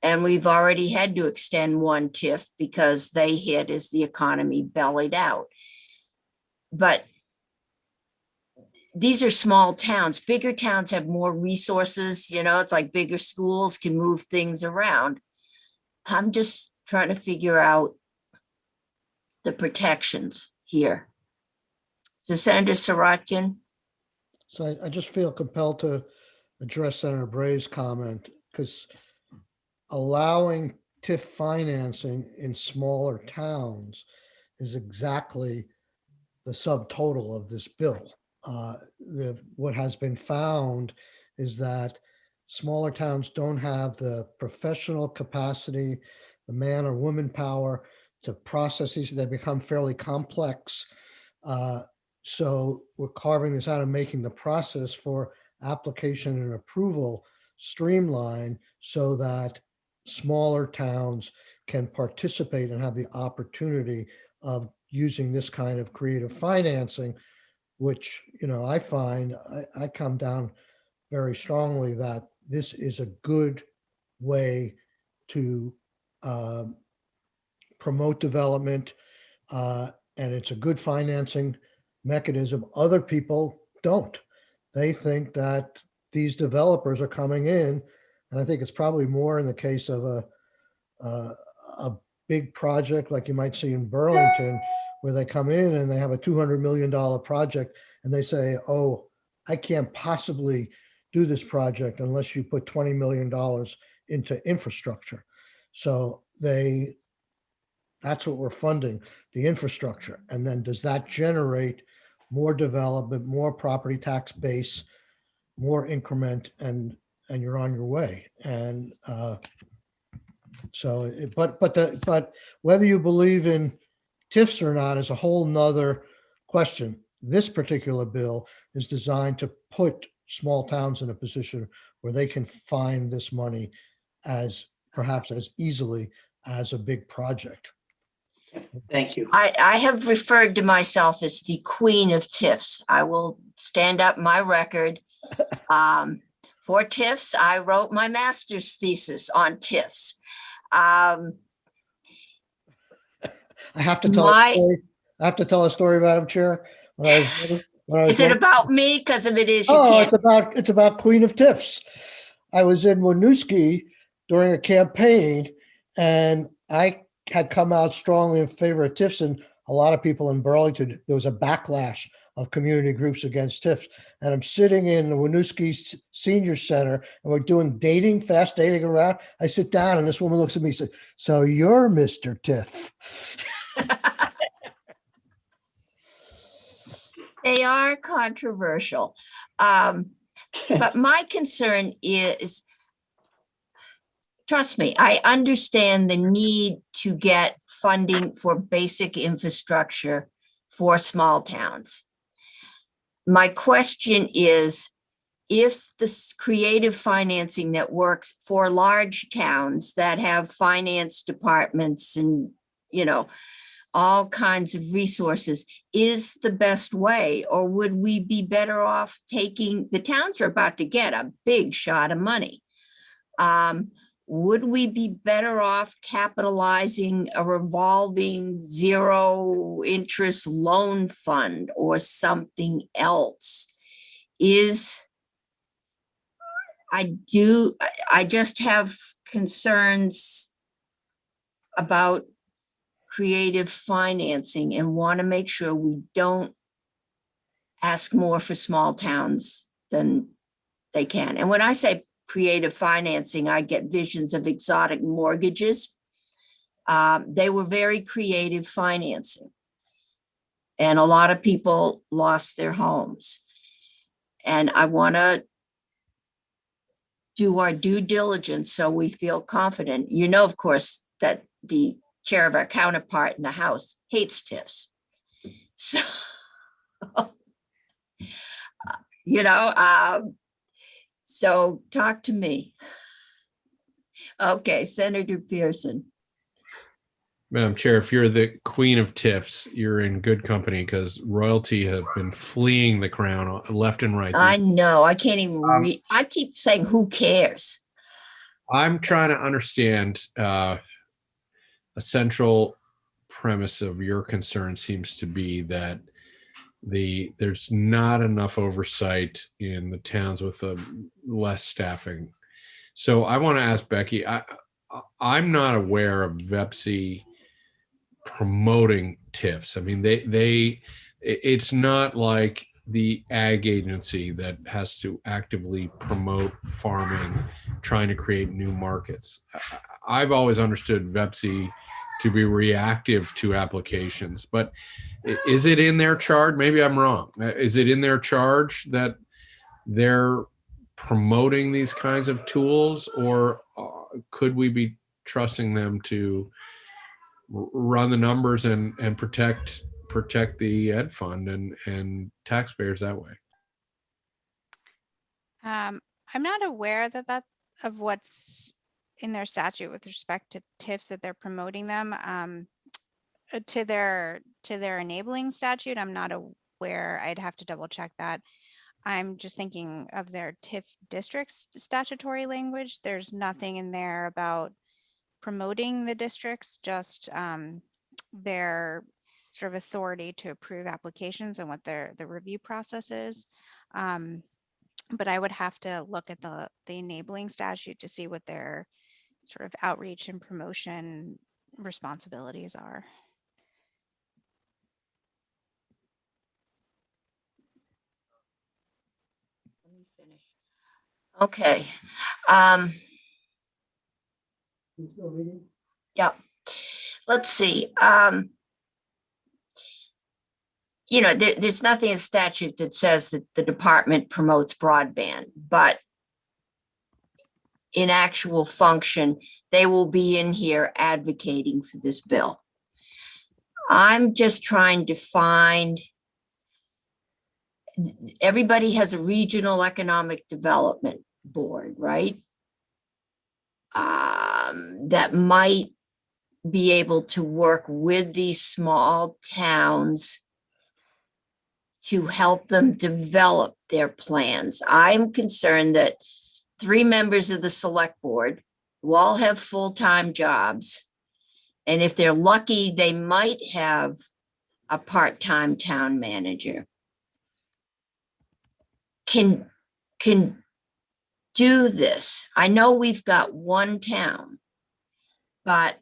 B: And we've already had to extend one TIF because they hit as the economy bellied out. But these are small towns. Bigger towns have more resources, it's like bigger schools can move things around. I'm just trying to figure out the protections here. So Senator Sirotkin?
D: So I just feel compelled to address Senator Bray's comment, because allowing TIF financing in smaller towns is exactly the subtotal of this bill. What has been found is that smaller towns don't have the professional capacity, the man or woman power to process these. They become fairly complex. So we're carving this out and making the process for application and approval streamlined so that smaller towns can participate and have the opportunity of using this kind of creative financing, which, I find, I come down very strongly that this is a good way to promote development, and it's a good financing mechanism. Other people don't. They think that these developers are coming in, and I think it's probably more in the case of a big project like you might see in Burlington, where they come in and they have a $200 million project and they say, oh, I can't possibly do this project unless you put $20 million into infrastructure. So that's what we're funding, the infrastructure. And then does that generate more development, more property tax base, more increment, and you're on your way. And but whether you believe in TIFs or not is a whole nother question. This particular bill is designed to put small towns in a position where they can find this money perhaps as easily as a big project.
E: Thank you.
B: I have referred to myself as the queen of TIFs. I will stand up my record. For TIFs, I wrote my master's thesis on TIFs.
D: I have to tell a story. I have to tell a story about him, Chair.
B: Is it about me? Because if it is, you can't.
D: It's about Queen of TIFs. I was in Winooski during a campaign, and I had come out strongly in favor of TIFs, and a lot of people in Burlington, there was a backlash of community groups against TIFs. And I'm sitting in the Winooski Senior Center, and we're doing fast dating around. I sit down, and this woman looks at me and says, so you're Mr. TIF.
B: They are controversial. But my concern is, trust me, I understand the need to get funding for basic infrastructure for small towns. My question is, if this creative financing that works for large towns that have finance departments and, all kinds of resources is the best way, or would we be better off taking, the towns are about to get a big shot of money. Would we be better off capitalizing a revolving zero interest loan fund or something else? I just have concerns about creative financing and want to make sure we don't ask more for small towns than they can. And when I say creative financing, I get visions of exotic mortgages. They were very creative financing. And a lot of people lost their homes. And I want to do our due diligence so we feel confident. Of course, that the chair of our counterpart in the House hates TIFs. So, so talk to me. Okay, Senator Pearson.
A: Madam Chair, if you're the queen of TIFs, you're in good company because royalty have been fleeing the crown left and right.
B: I know, I can't even read. I keep saying, who cares?
A: I'm trying to understand a central premise of your concern seems to be that there's not enough oversight in the towns with less staffing. So I want to ask Becky, I'm not aware of VEPSI promoting TIFs. I mean, it's not like the ag agency that has to actively promote farming, trying to create new markets. I've always understood VEPSI to be reactive to applications, but is it in their charge? Maybe I'm wrong. Is it in their charge that they're promoting these kinds of tools, or could we be trusting them to run the numbers and protect the ed fund and taxpayers that way?
C: I'm not aware of what's in their statute with respect to TIFs that they're promoting them. To their enabling statute, I'm not aware. I'd have to double check that. I'm just thinking of their TIF districts statutory language. There's nothing in there about promoting the districts, just their sort of authority to approve applications and what the review process is. But I would have to look at the enabling statute to see what their sort of outreach and promotion responsibilities are.
B: Let me finish. Okay. Yeah. Let's see. There's nothing in statute that says that the department promotes broadband, but in actual function, they will be in here advocating for this bill. I'm just trying to find, everybody has a regional economic development board, right? That might be able to work with these small towns to help them develop their plans. I'm concerned that 3 members of the select board who all have full-time jobs, and if they're lucky, they might have a part-time town manager, can do this. I know we've got one town, but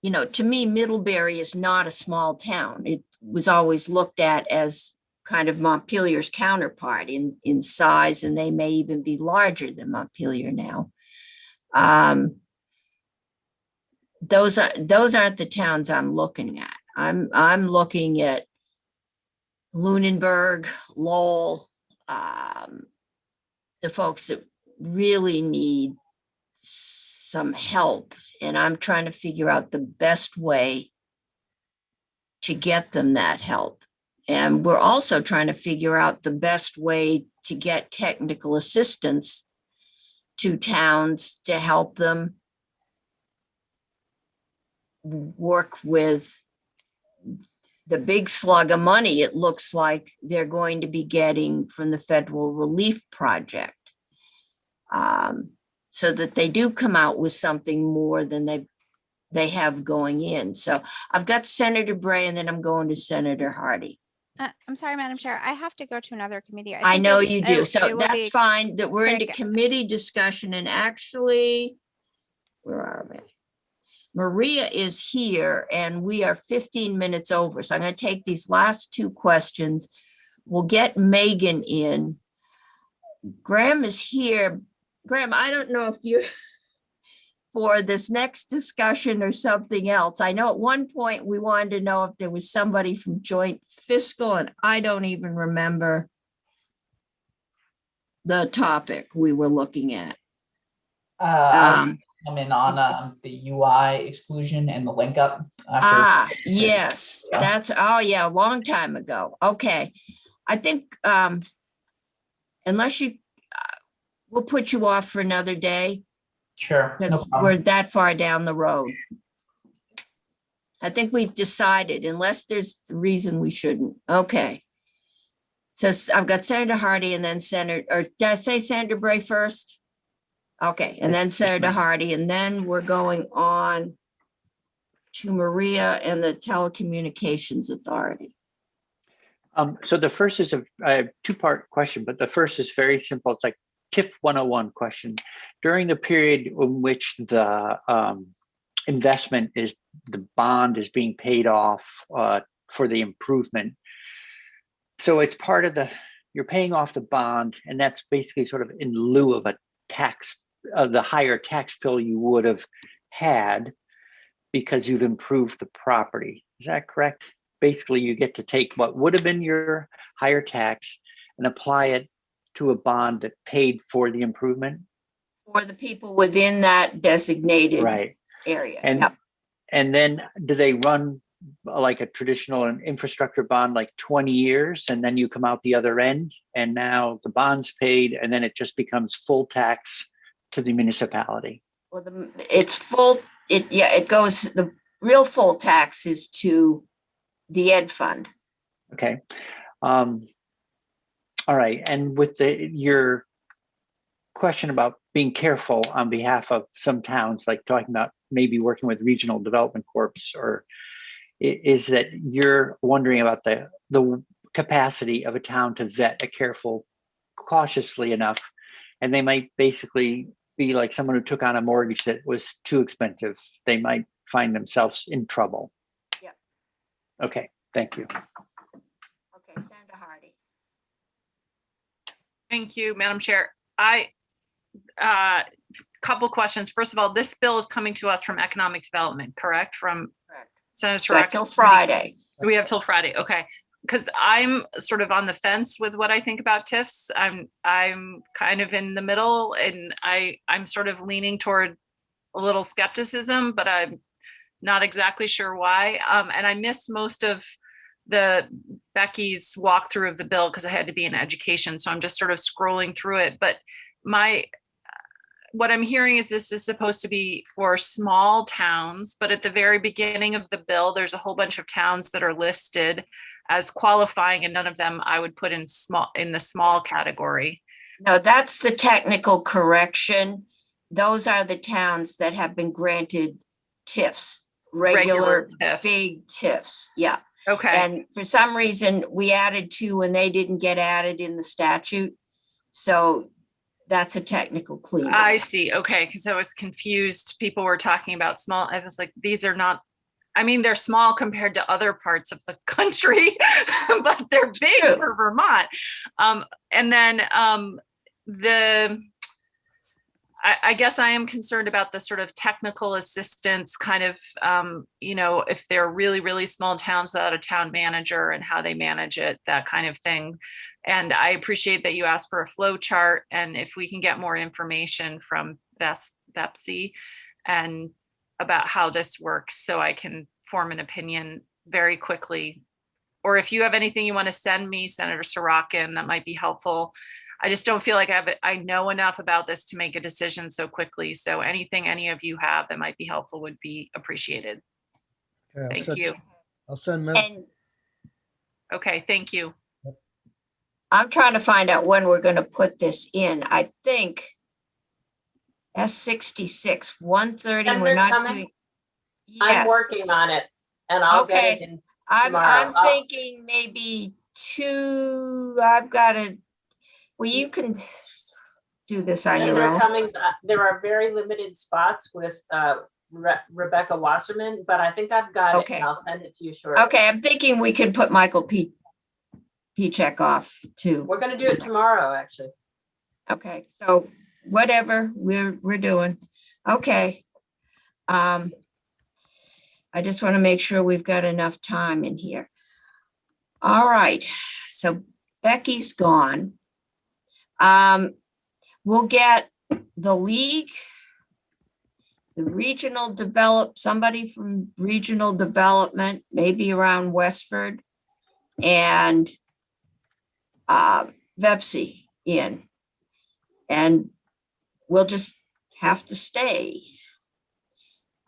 B: to me, Middlebury is not a small town. It was always looked at as kind of Montpelier's counterpart in size, and they may even be larger than Montpelier now. Those aren't the towns I'm looking at. I'm looking at Lunenburg, Lowell, the folks that really need some help, and I'm trying to figure out the best way to get them that help. And we're also trying to figure out the best way to get technical assistance to towns to help them work with the big slug of money it looks like they're going to be getting from the federal relief project. So that they do come out with something more than they have going in. So I've got Senator Bray and then I'm going to Senator Hardy.
C: I'm sorry, Madam Chair, I have to go to another committee.
B: I
C: think
B: know
C: it-
B: you do.
C: it
B: So
C: will
B: that's
C: be
B: fine that we're into
C: quick.
B: committee discussion and actually, where are we? Maria is here and we are 15 minutes over. So I'm going to take these last two questions. We'll get Megan in. Graham is here. Graham, I don't know if you for this next discussion or something else. I know at one point we wanted to know if there was somebody from joint fiscal and I don't even remember the topic we were looking at.
F: I come in on the UI exclusion and the link up.
B: Yes,
F: Yeah.
B: that's, oh yeah, a long time ago. Okay. I think unless you, we'll put you off for another day
F: Sure. No
B: because
F: problem.
B: we're that far down the road. I think we've decided unless there's a reason we shouldn't. Okay. So I've got Senator Hardy and then Senator, or did I say Senator Bray first? Okay, and then Senator Hardy, and then we're going on to Maria and the Telecommunications Authority.
E: So the first is a two-part question, but the first is very simple. It's like TIF 101 question. During the period in which the investment is, the bond is being paid off for the improvement. So it's part of you're paying off the bond, and that's basically sort of in lieu of a tax, the higher tax bill you would have had because you've improved the property. Is that correct? Basically, you get to take what would have been your higher tax and apply it to a bond that paid for the improvement.
B: For the people within that designated
E: Right.
B: area.
E: And
B: Yep.
E: and then do they run like a traditional infrastructure bond, like 20 years, and then you come out the other end, and now the bond's paid, and then it just becomes full tax to the municipality?
B: Well, it's full, it goes, the real full tax is to the ed fund.
E: Okay. All right. And with your question about being careful on behalf of some towns, like talking about maybe working with regional development corps, or is that you're wondering about the capacity of a town to vet a careful, cautiously enough, and they might basically be like someone who took on a mortgage that was too expensive. They might find themselves in trouble.
B: Yep.
E: Okay, thank you.
B: Okay, Senator Hardy.
G: Thank you, Madam Chair. Couple questions. First of all, this bill is coming to us from Economic Development, correct? From
B: Correct.
G: Senator
B: Right, till Friday.
G: So we have till Friday. Okay. Because I'm sort of on the fence with what I think about TIFs. I'm kind of in the middle, and I'm sort of leaning toward a little skepticism, but I'm not exactly sure why. And I missed most of Becky's walkthrough of the bill because I had to be in education. So I'm just sort of scrolling through it. But what I'm hearing is this is supposed to be for small towns, but at the very beginning of the bill, there's a whole bunch of towns that are listed as qualifying, and none of them I would put in the small category.
B: No, that's the technical correction. Those are the towns that have been granted TIFs, regular
G: TIFs.
B: big TIFs. Yeah.
G: Okay.
B: And for some reason, we added two and they didn't get added in the statute. So that's a technical cleanup.
G: I see. Okay. Because I was confused. People were talking about small. I was like, these are not, I mean, they're small compared to other parts of the country, but they're big
B: True.
G: for Vermont. And then I guess I am concerned about the sort of technical assistance kind of, if they're really, really small towns without a town manager and how they manage it, that kind of thing. And I appreciate that you asked for a flow chart, and if we can get more information from Betsy and about how this works, so I can form an opinion very quickly or if you have anything you want to send me, Senator Sorokin, that might be helpful. I just don't feel like I know enough about this to make a decision so quickly. So anything any of you have that might be helpful would be appreciated.
D: Okay,
G: Thank you.
D: I'll send them.
B: And
G: Okay, thank you.
B: I'm trying to find out when we're going to put this in. I think S66, 130, we're
H: Senator
B: not
H: Cummings,
B: doing.
H: I'm
B: Yes.
H: working on it and I'll get it
B: Okay.
H: in
B: I'm
H: tomorrow.
B: thinking maybe 2, I've got to, well, you can do this on your
H: Senator
B: own.
H: Cummings, there are very limited spots with Rebecca Wasserman, but I think I've got it
B: Okay.
H: and I'll send it to you shortly.
B: Okay, I'm thinking we can put Michael Pichek off too.
H: We're gonna do it tomorrow, actually.
B: Okay, so whatever we're doing. Okay. I just want to make sure we've got enough time in here. All right, so Becky's gone. We'll get the league, the regional somebody from regional development, maybe around Westford, and Vepsi in. And we'll just have to stay.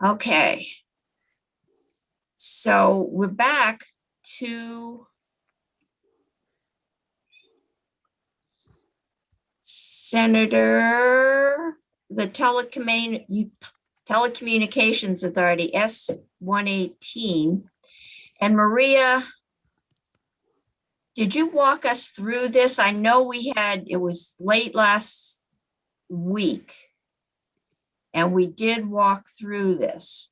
B: Okay. So we're back to Senator, the Telecommunications Authority, S118. And Maria, did you walk us through this? I know it was late last week, and we did walk through this.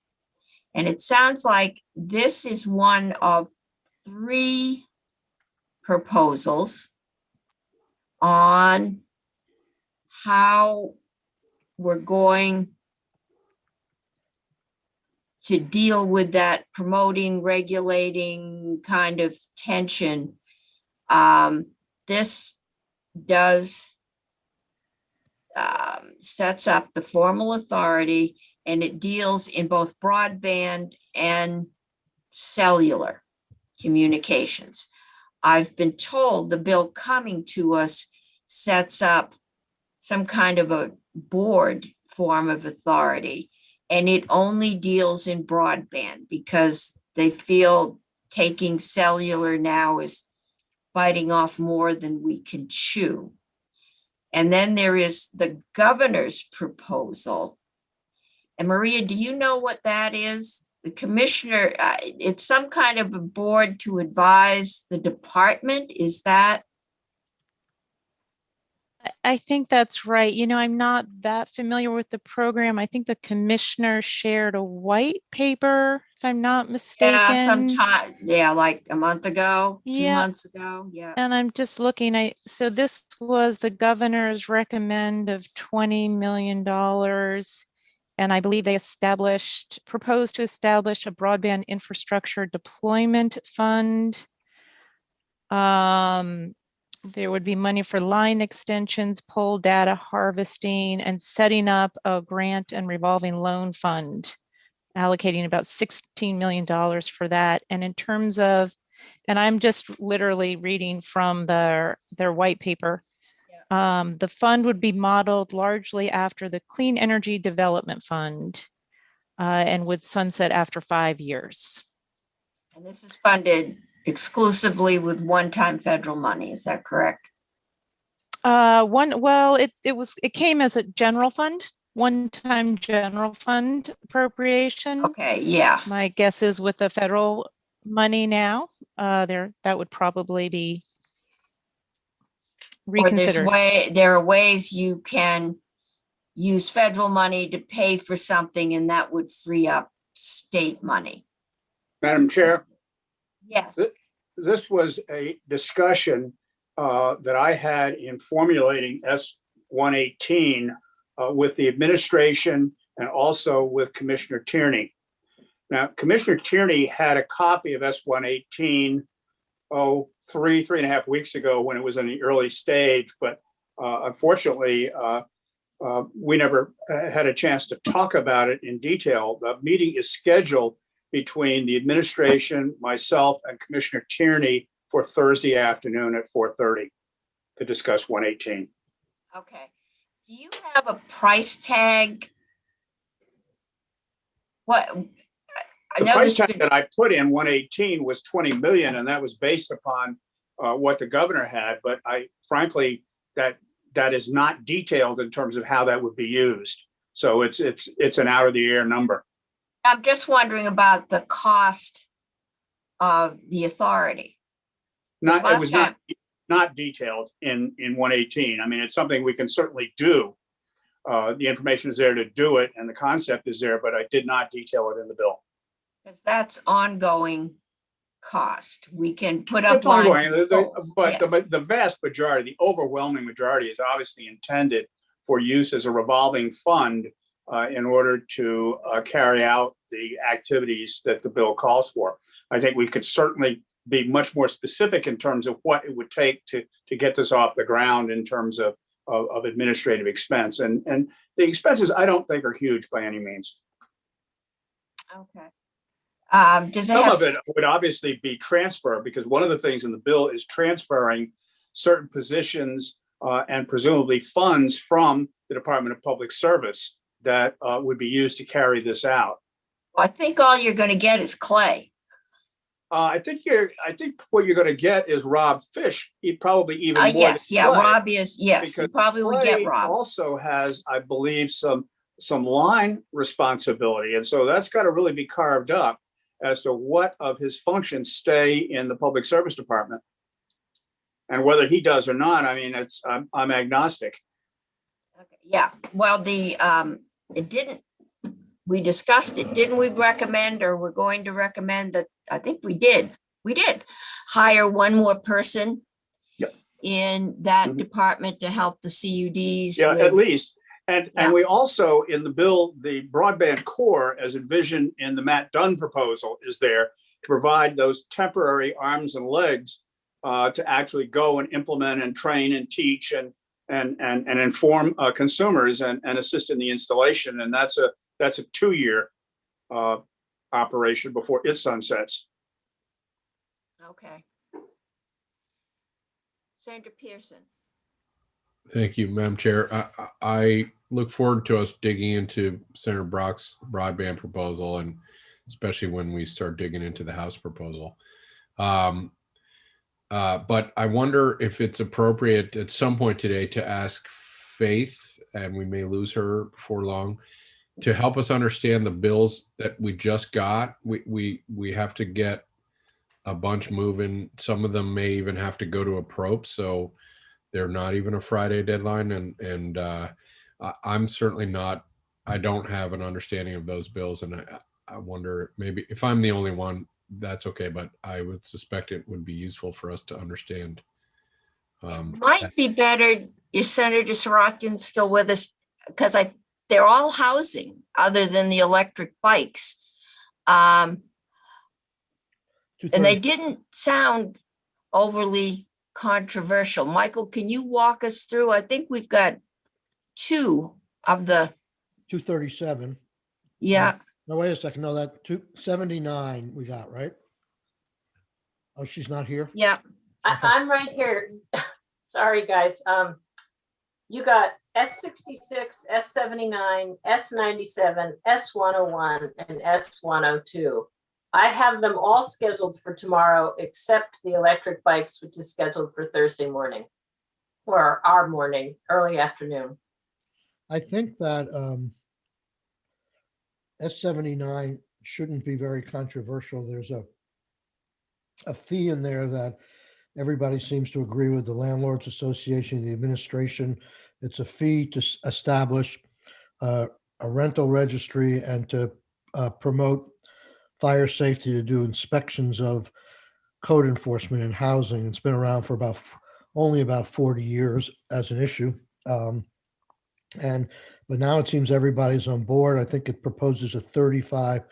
B: And it sounds like this is one of 3 proposals on how we're going to deal with that promoting, regulating kind of tension. This does sets up the formal authority, and it deals in both broadband and cellular communications. I've been told the bill coming to us sets up some kind of a board form of authority, and it only deals in broadband because they feel taking cellular now is biting off more than we can chew. And then there is the governor's proposal. And Maria, do you know what that is? The commissioner, it's some kind of a board to advise the department. Is that?
I: I think that's right. You know, I'm not that familiar with the program. I think the commissioner shared a white paper, if I'm not mistaken.
B: Yeah, sometime. Yeah, like a month ago, 2 months ago. Yeah.
I: And I'm just looking, so this was the governor's recommend of $20 million. And I believe they proposed to establish a broadband infrastructure deployment fund. There would be money for line extensions, pole data harvesting, and setting up a grant and revolving loan fund, allocating about $16 million for that. And in terms of, and I'm just literally reading from their white paper, the fund would be modeled largely after the Clean Energy Development Fund and would sunset after 5 years.
B: And this is funded exclusively with one-time federal money. Is that correct?
I: It came as a general fund, one-time general fund appropriation.
B: Okay, yeah.
I: My guess is with the federal money now, that would probably be reconsidered.
B: There are ways you can use federal money to pay for something, and that would free up state money.
J: Madam Chair,
B: Yes.
J: this was a discussion that I had in formulating S118 with the administration and also with Commissioner Tierney. Now, Commissioner Tierney had a copy of S118, 3.5 weeks ago when it was in the early stage, but unfortunately, we never had a chance to talk about it in detail. The meeting is scheduled between the administration, myself, and Commissioner Tierney for Thursday afternoon at 4:30 to discuss 118.
B: Okay. Do you have a price tag? What? I
J: The
B: know
J: price
B: this
J: tag
B: been-
J: that I put in 118 was 20 million, and that was based upon what the governor had. But frankly, that is not detailed in terms of how that would be used. So it's an out of the air number.
B: I'm just wondering about the cost of the authority.
J: It was
B: last time-
J: not detailed in 118. I mean, it's something we can certainly do. The information is there to do it, and the concept is there, but I did not detail it in the bill.
B: Because that's ongoing cost. We can put up
J: It's
B: lines.
J: ongoing,
B: and poles.
J: but
B: Yeah.
J: the vast majority, the overwhelming majority, is obviously intended for use as a revolving fund in order to carry out the activities that the bill calls for. I think we could certainly be much more specific in terms of what it would take to get this off the ground in terms of administrative expense. And the expenses, I don't think, are huge by any means.
B: Okay. Does it
J: Some
B: have?
J: of it would obviously be transfer, because one of the things in the bill is transferring certain positions and presumably funds from the Department of Public Service that would be used to carry this out.
B: I think all you're going to get is Clay.
J: I think what you're going to get is Rob Fish, probably even more.
B: Yes,
J: than
B: yeah,
J: Clay,
B: Rob is, yes, you
J: because
B: probably would get
J: Clay
B: Rob.
J: also has, I believe, some line responsibility, and so that's got to really be carved up as to what of his functions stay in the Public Service Department, and whether he does or not. I mean, I'm agnostic.
B: Okay, yeah, well, it didn't, we discussed it, didn't we recommend, or we're going to recommend that, I think we did hire one more person
J: Yep.
B: in that
J: Mhm.
B: department to help the CUDs.
J: Yeah,
B: with-
J: at least. And
B: Yeah.
J: we also, in the bill, the broadband core, as envisioned in the Matt Dunn proposal, is there to provide those temporary arms and legs to actually go and implement and train and teach and inform consumers and assist in the installation. And that's a 2-year operation before it sunsets.
B: Okay. Senator Pearson.
A: Thank you, Madam Chair. I look forward to us digging into Senator Brock's broadband proposal, and especially when we start digging into the House proposal. But I wonder if it's appropriate at some point today to ask Faith, and we may lose her before long, to help us understand the bills that we just got. We have to get a bunch moving. Some of them may even have to go to a probe, so they're not even a Friday deadline. And I'm certainly not, I don't have an understanding of those bills. And I wonder, maybe if I'm the only one, that's okay, but I would suspect it would be useful for us to understand.
B: Might be better, is Senator Sorokin still with us? Because they're all housing other than the electric bikes. And they didn't sound overly controversial. Michael, can you walk us through? I think we've got 2 of the,
D: 237.
B: yeah,
D: No, wait a second. No, that 279 we got, right? Oh, she's not here?
B: yeah.
D: Okay.
H: I'm right here. Sorry, guys. You got S66, S79, S97, S101, and S102. I have them all scheduled for tomorrow, except the electric bikes, which is scheduled for Thursday morning, or our morning, early afternoon.
D: I think that S79 shouldn't be very controversial. There's a fee in there that everybody seems to agree with, the Landlords Association, the administration. It's a fee to establish a rental registry and to promote fire safety, to do inspections of code enforcement in housing. It's been around for only about 40 years as an issue. But now it seems everybody's on board. I think it proposes a $35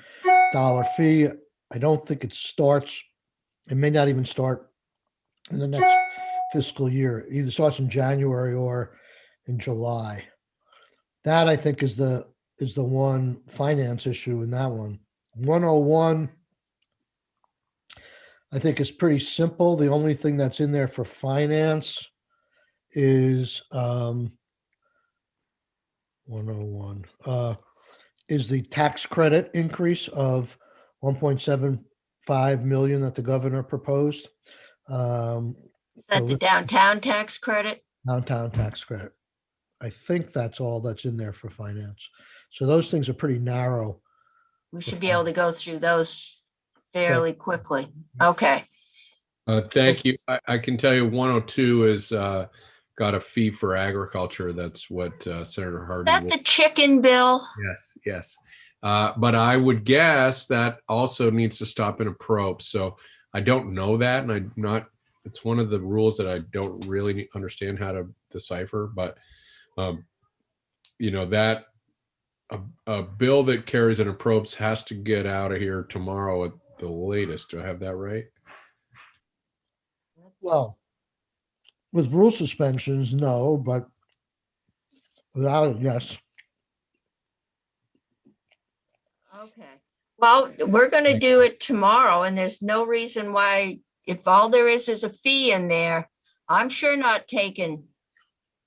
D: fee. I don't think it may not even start in the next fiscal year. It either starts in January or in July. That, I think, is the one finance issue in that one. 101, I think is pretty simple. The only thing that's in there for finance is 101 is the tax credit increase of 1.75 million that the governor proposed.
B: Is that the downtown tax credit?
D: Downtown tax credit. I think that's all that's in there for finance. So those things are pretty narrow.
B: We should be able to go through those fairly quickly. Okay.
A: Thank you. I can tell you 102 is got a fee for agriculture. That's what Senator
B: Is
A: Hardy.
B: that the chicken bill?
A: Yes, yes. But I would guess that also needs to stop in a probe. So I don't know that, and I'm not. It's one of the rules that I don't really understand how to decipher. But you know that a bill that carries an probes has to get out of here tomorrow at the latest. Do I have that right?
D: Well, with rule suspensions, no, but without it, yes.
B: Okay. Well, we're going to do it tomorrow, and there's no reason why, if all there is a fee in there, I'm sure not taking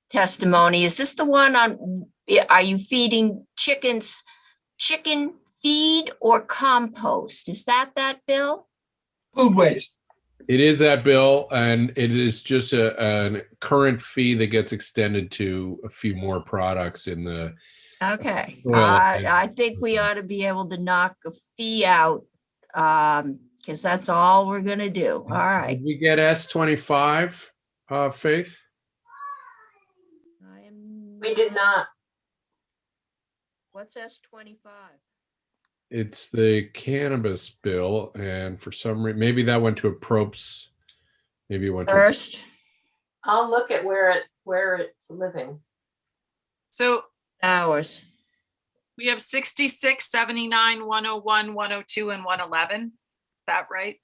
B: testimony. Is this the one on, are you feeding chickens, chicken feed or compost? Is that bill?
K: Food waste.
A: It is that bill, and it is just a current fee that gets extended to a few more products in the.
B: Okay.
A: Well,
B: I think we ought to be able to knock a fee out, because that's all we're going to do. All right.
A: Did we get S25, Faith?
H: We did not.
B: What's S25?
A: It's the cannabis bill, and for some reason, maybe that went to a probes. Maybe it went
B: First.
H: I'll look at where it's living.
G: So
B: Hours.
G: we have 66, 79, 101, 102, and 111. Is that right?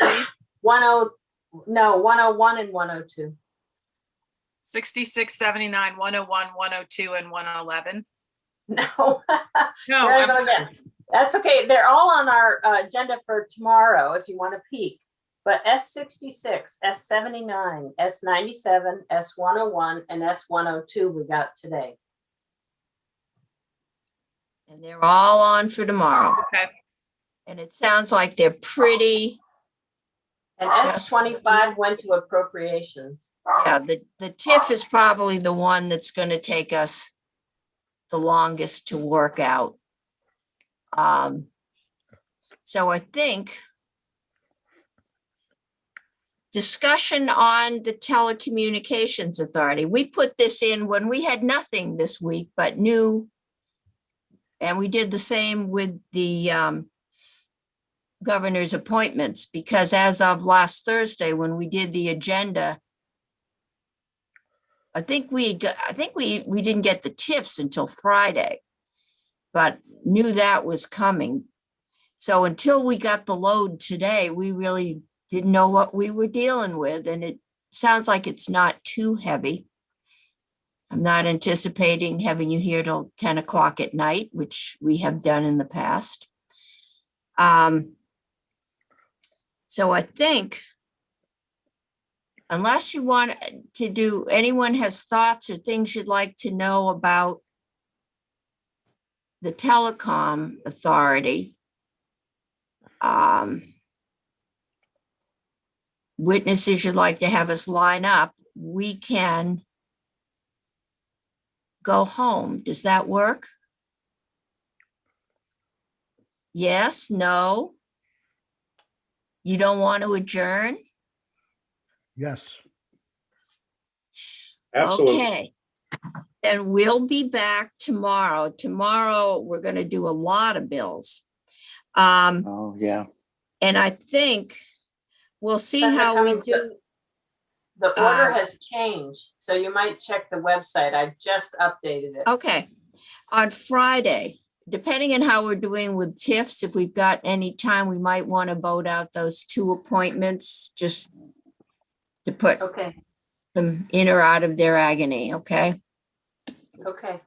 H: 101 and 102.
G: 66, 79, 101, 102, and 111.
H: No.
G: No,
H: There I go again. That's okay. They're all on our agenda for tomorrow if you want to peek. But S66, S79, S97, S101, and S102 we got today.
B: And they're all on for tomorrow.
G: Okay.
B: And it sounds like they're pretty.
H: And S25 went to appropriations.
B: Yeah, the TIF is probably the one that's going to take us the longest to work out. So I think discussion on the Telecommunications Authority. We put this in when we had nothing this week, but knew, and we did the same with the governor's appointments, because as of last Thursday, when we did the agenda, I think we didn't get the TIFs until Friday, but knew that was coming. So until we got the load today, we really didn't know what we were dealing with, and it sounds like it's not too heavy. I'm not anticipating having you here till 10 o'clock at night, which we have done in the past. So I think, unless you want to do, anyone has thoughts or things you'd like to know about the Telecom Authority, witnesses you'd like to have us line up, we can go home. Does that work? Yes, no? You don't want to adjourn?
D: Yes.
J: Absolutely.
B: Okay. Then we'll be back tomorrow. Tomorrow, we're going to do a lot of bills.
E: Oh, yeah.
B: And I think we'll see
H: Senator
B: how we
H: Cummings,
B: do.
H: The order has changed, so you might check the website. I just updated it.
B: Okay. On Friday, depending on how we're doing with TIFs, if we've got any time, we might want to vote out those 2 appointments just to put
H: Okay,
B: them in or out of their agony. Okay.
H: okay.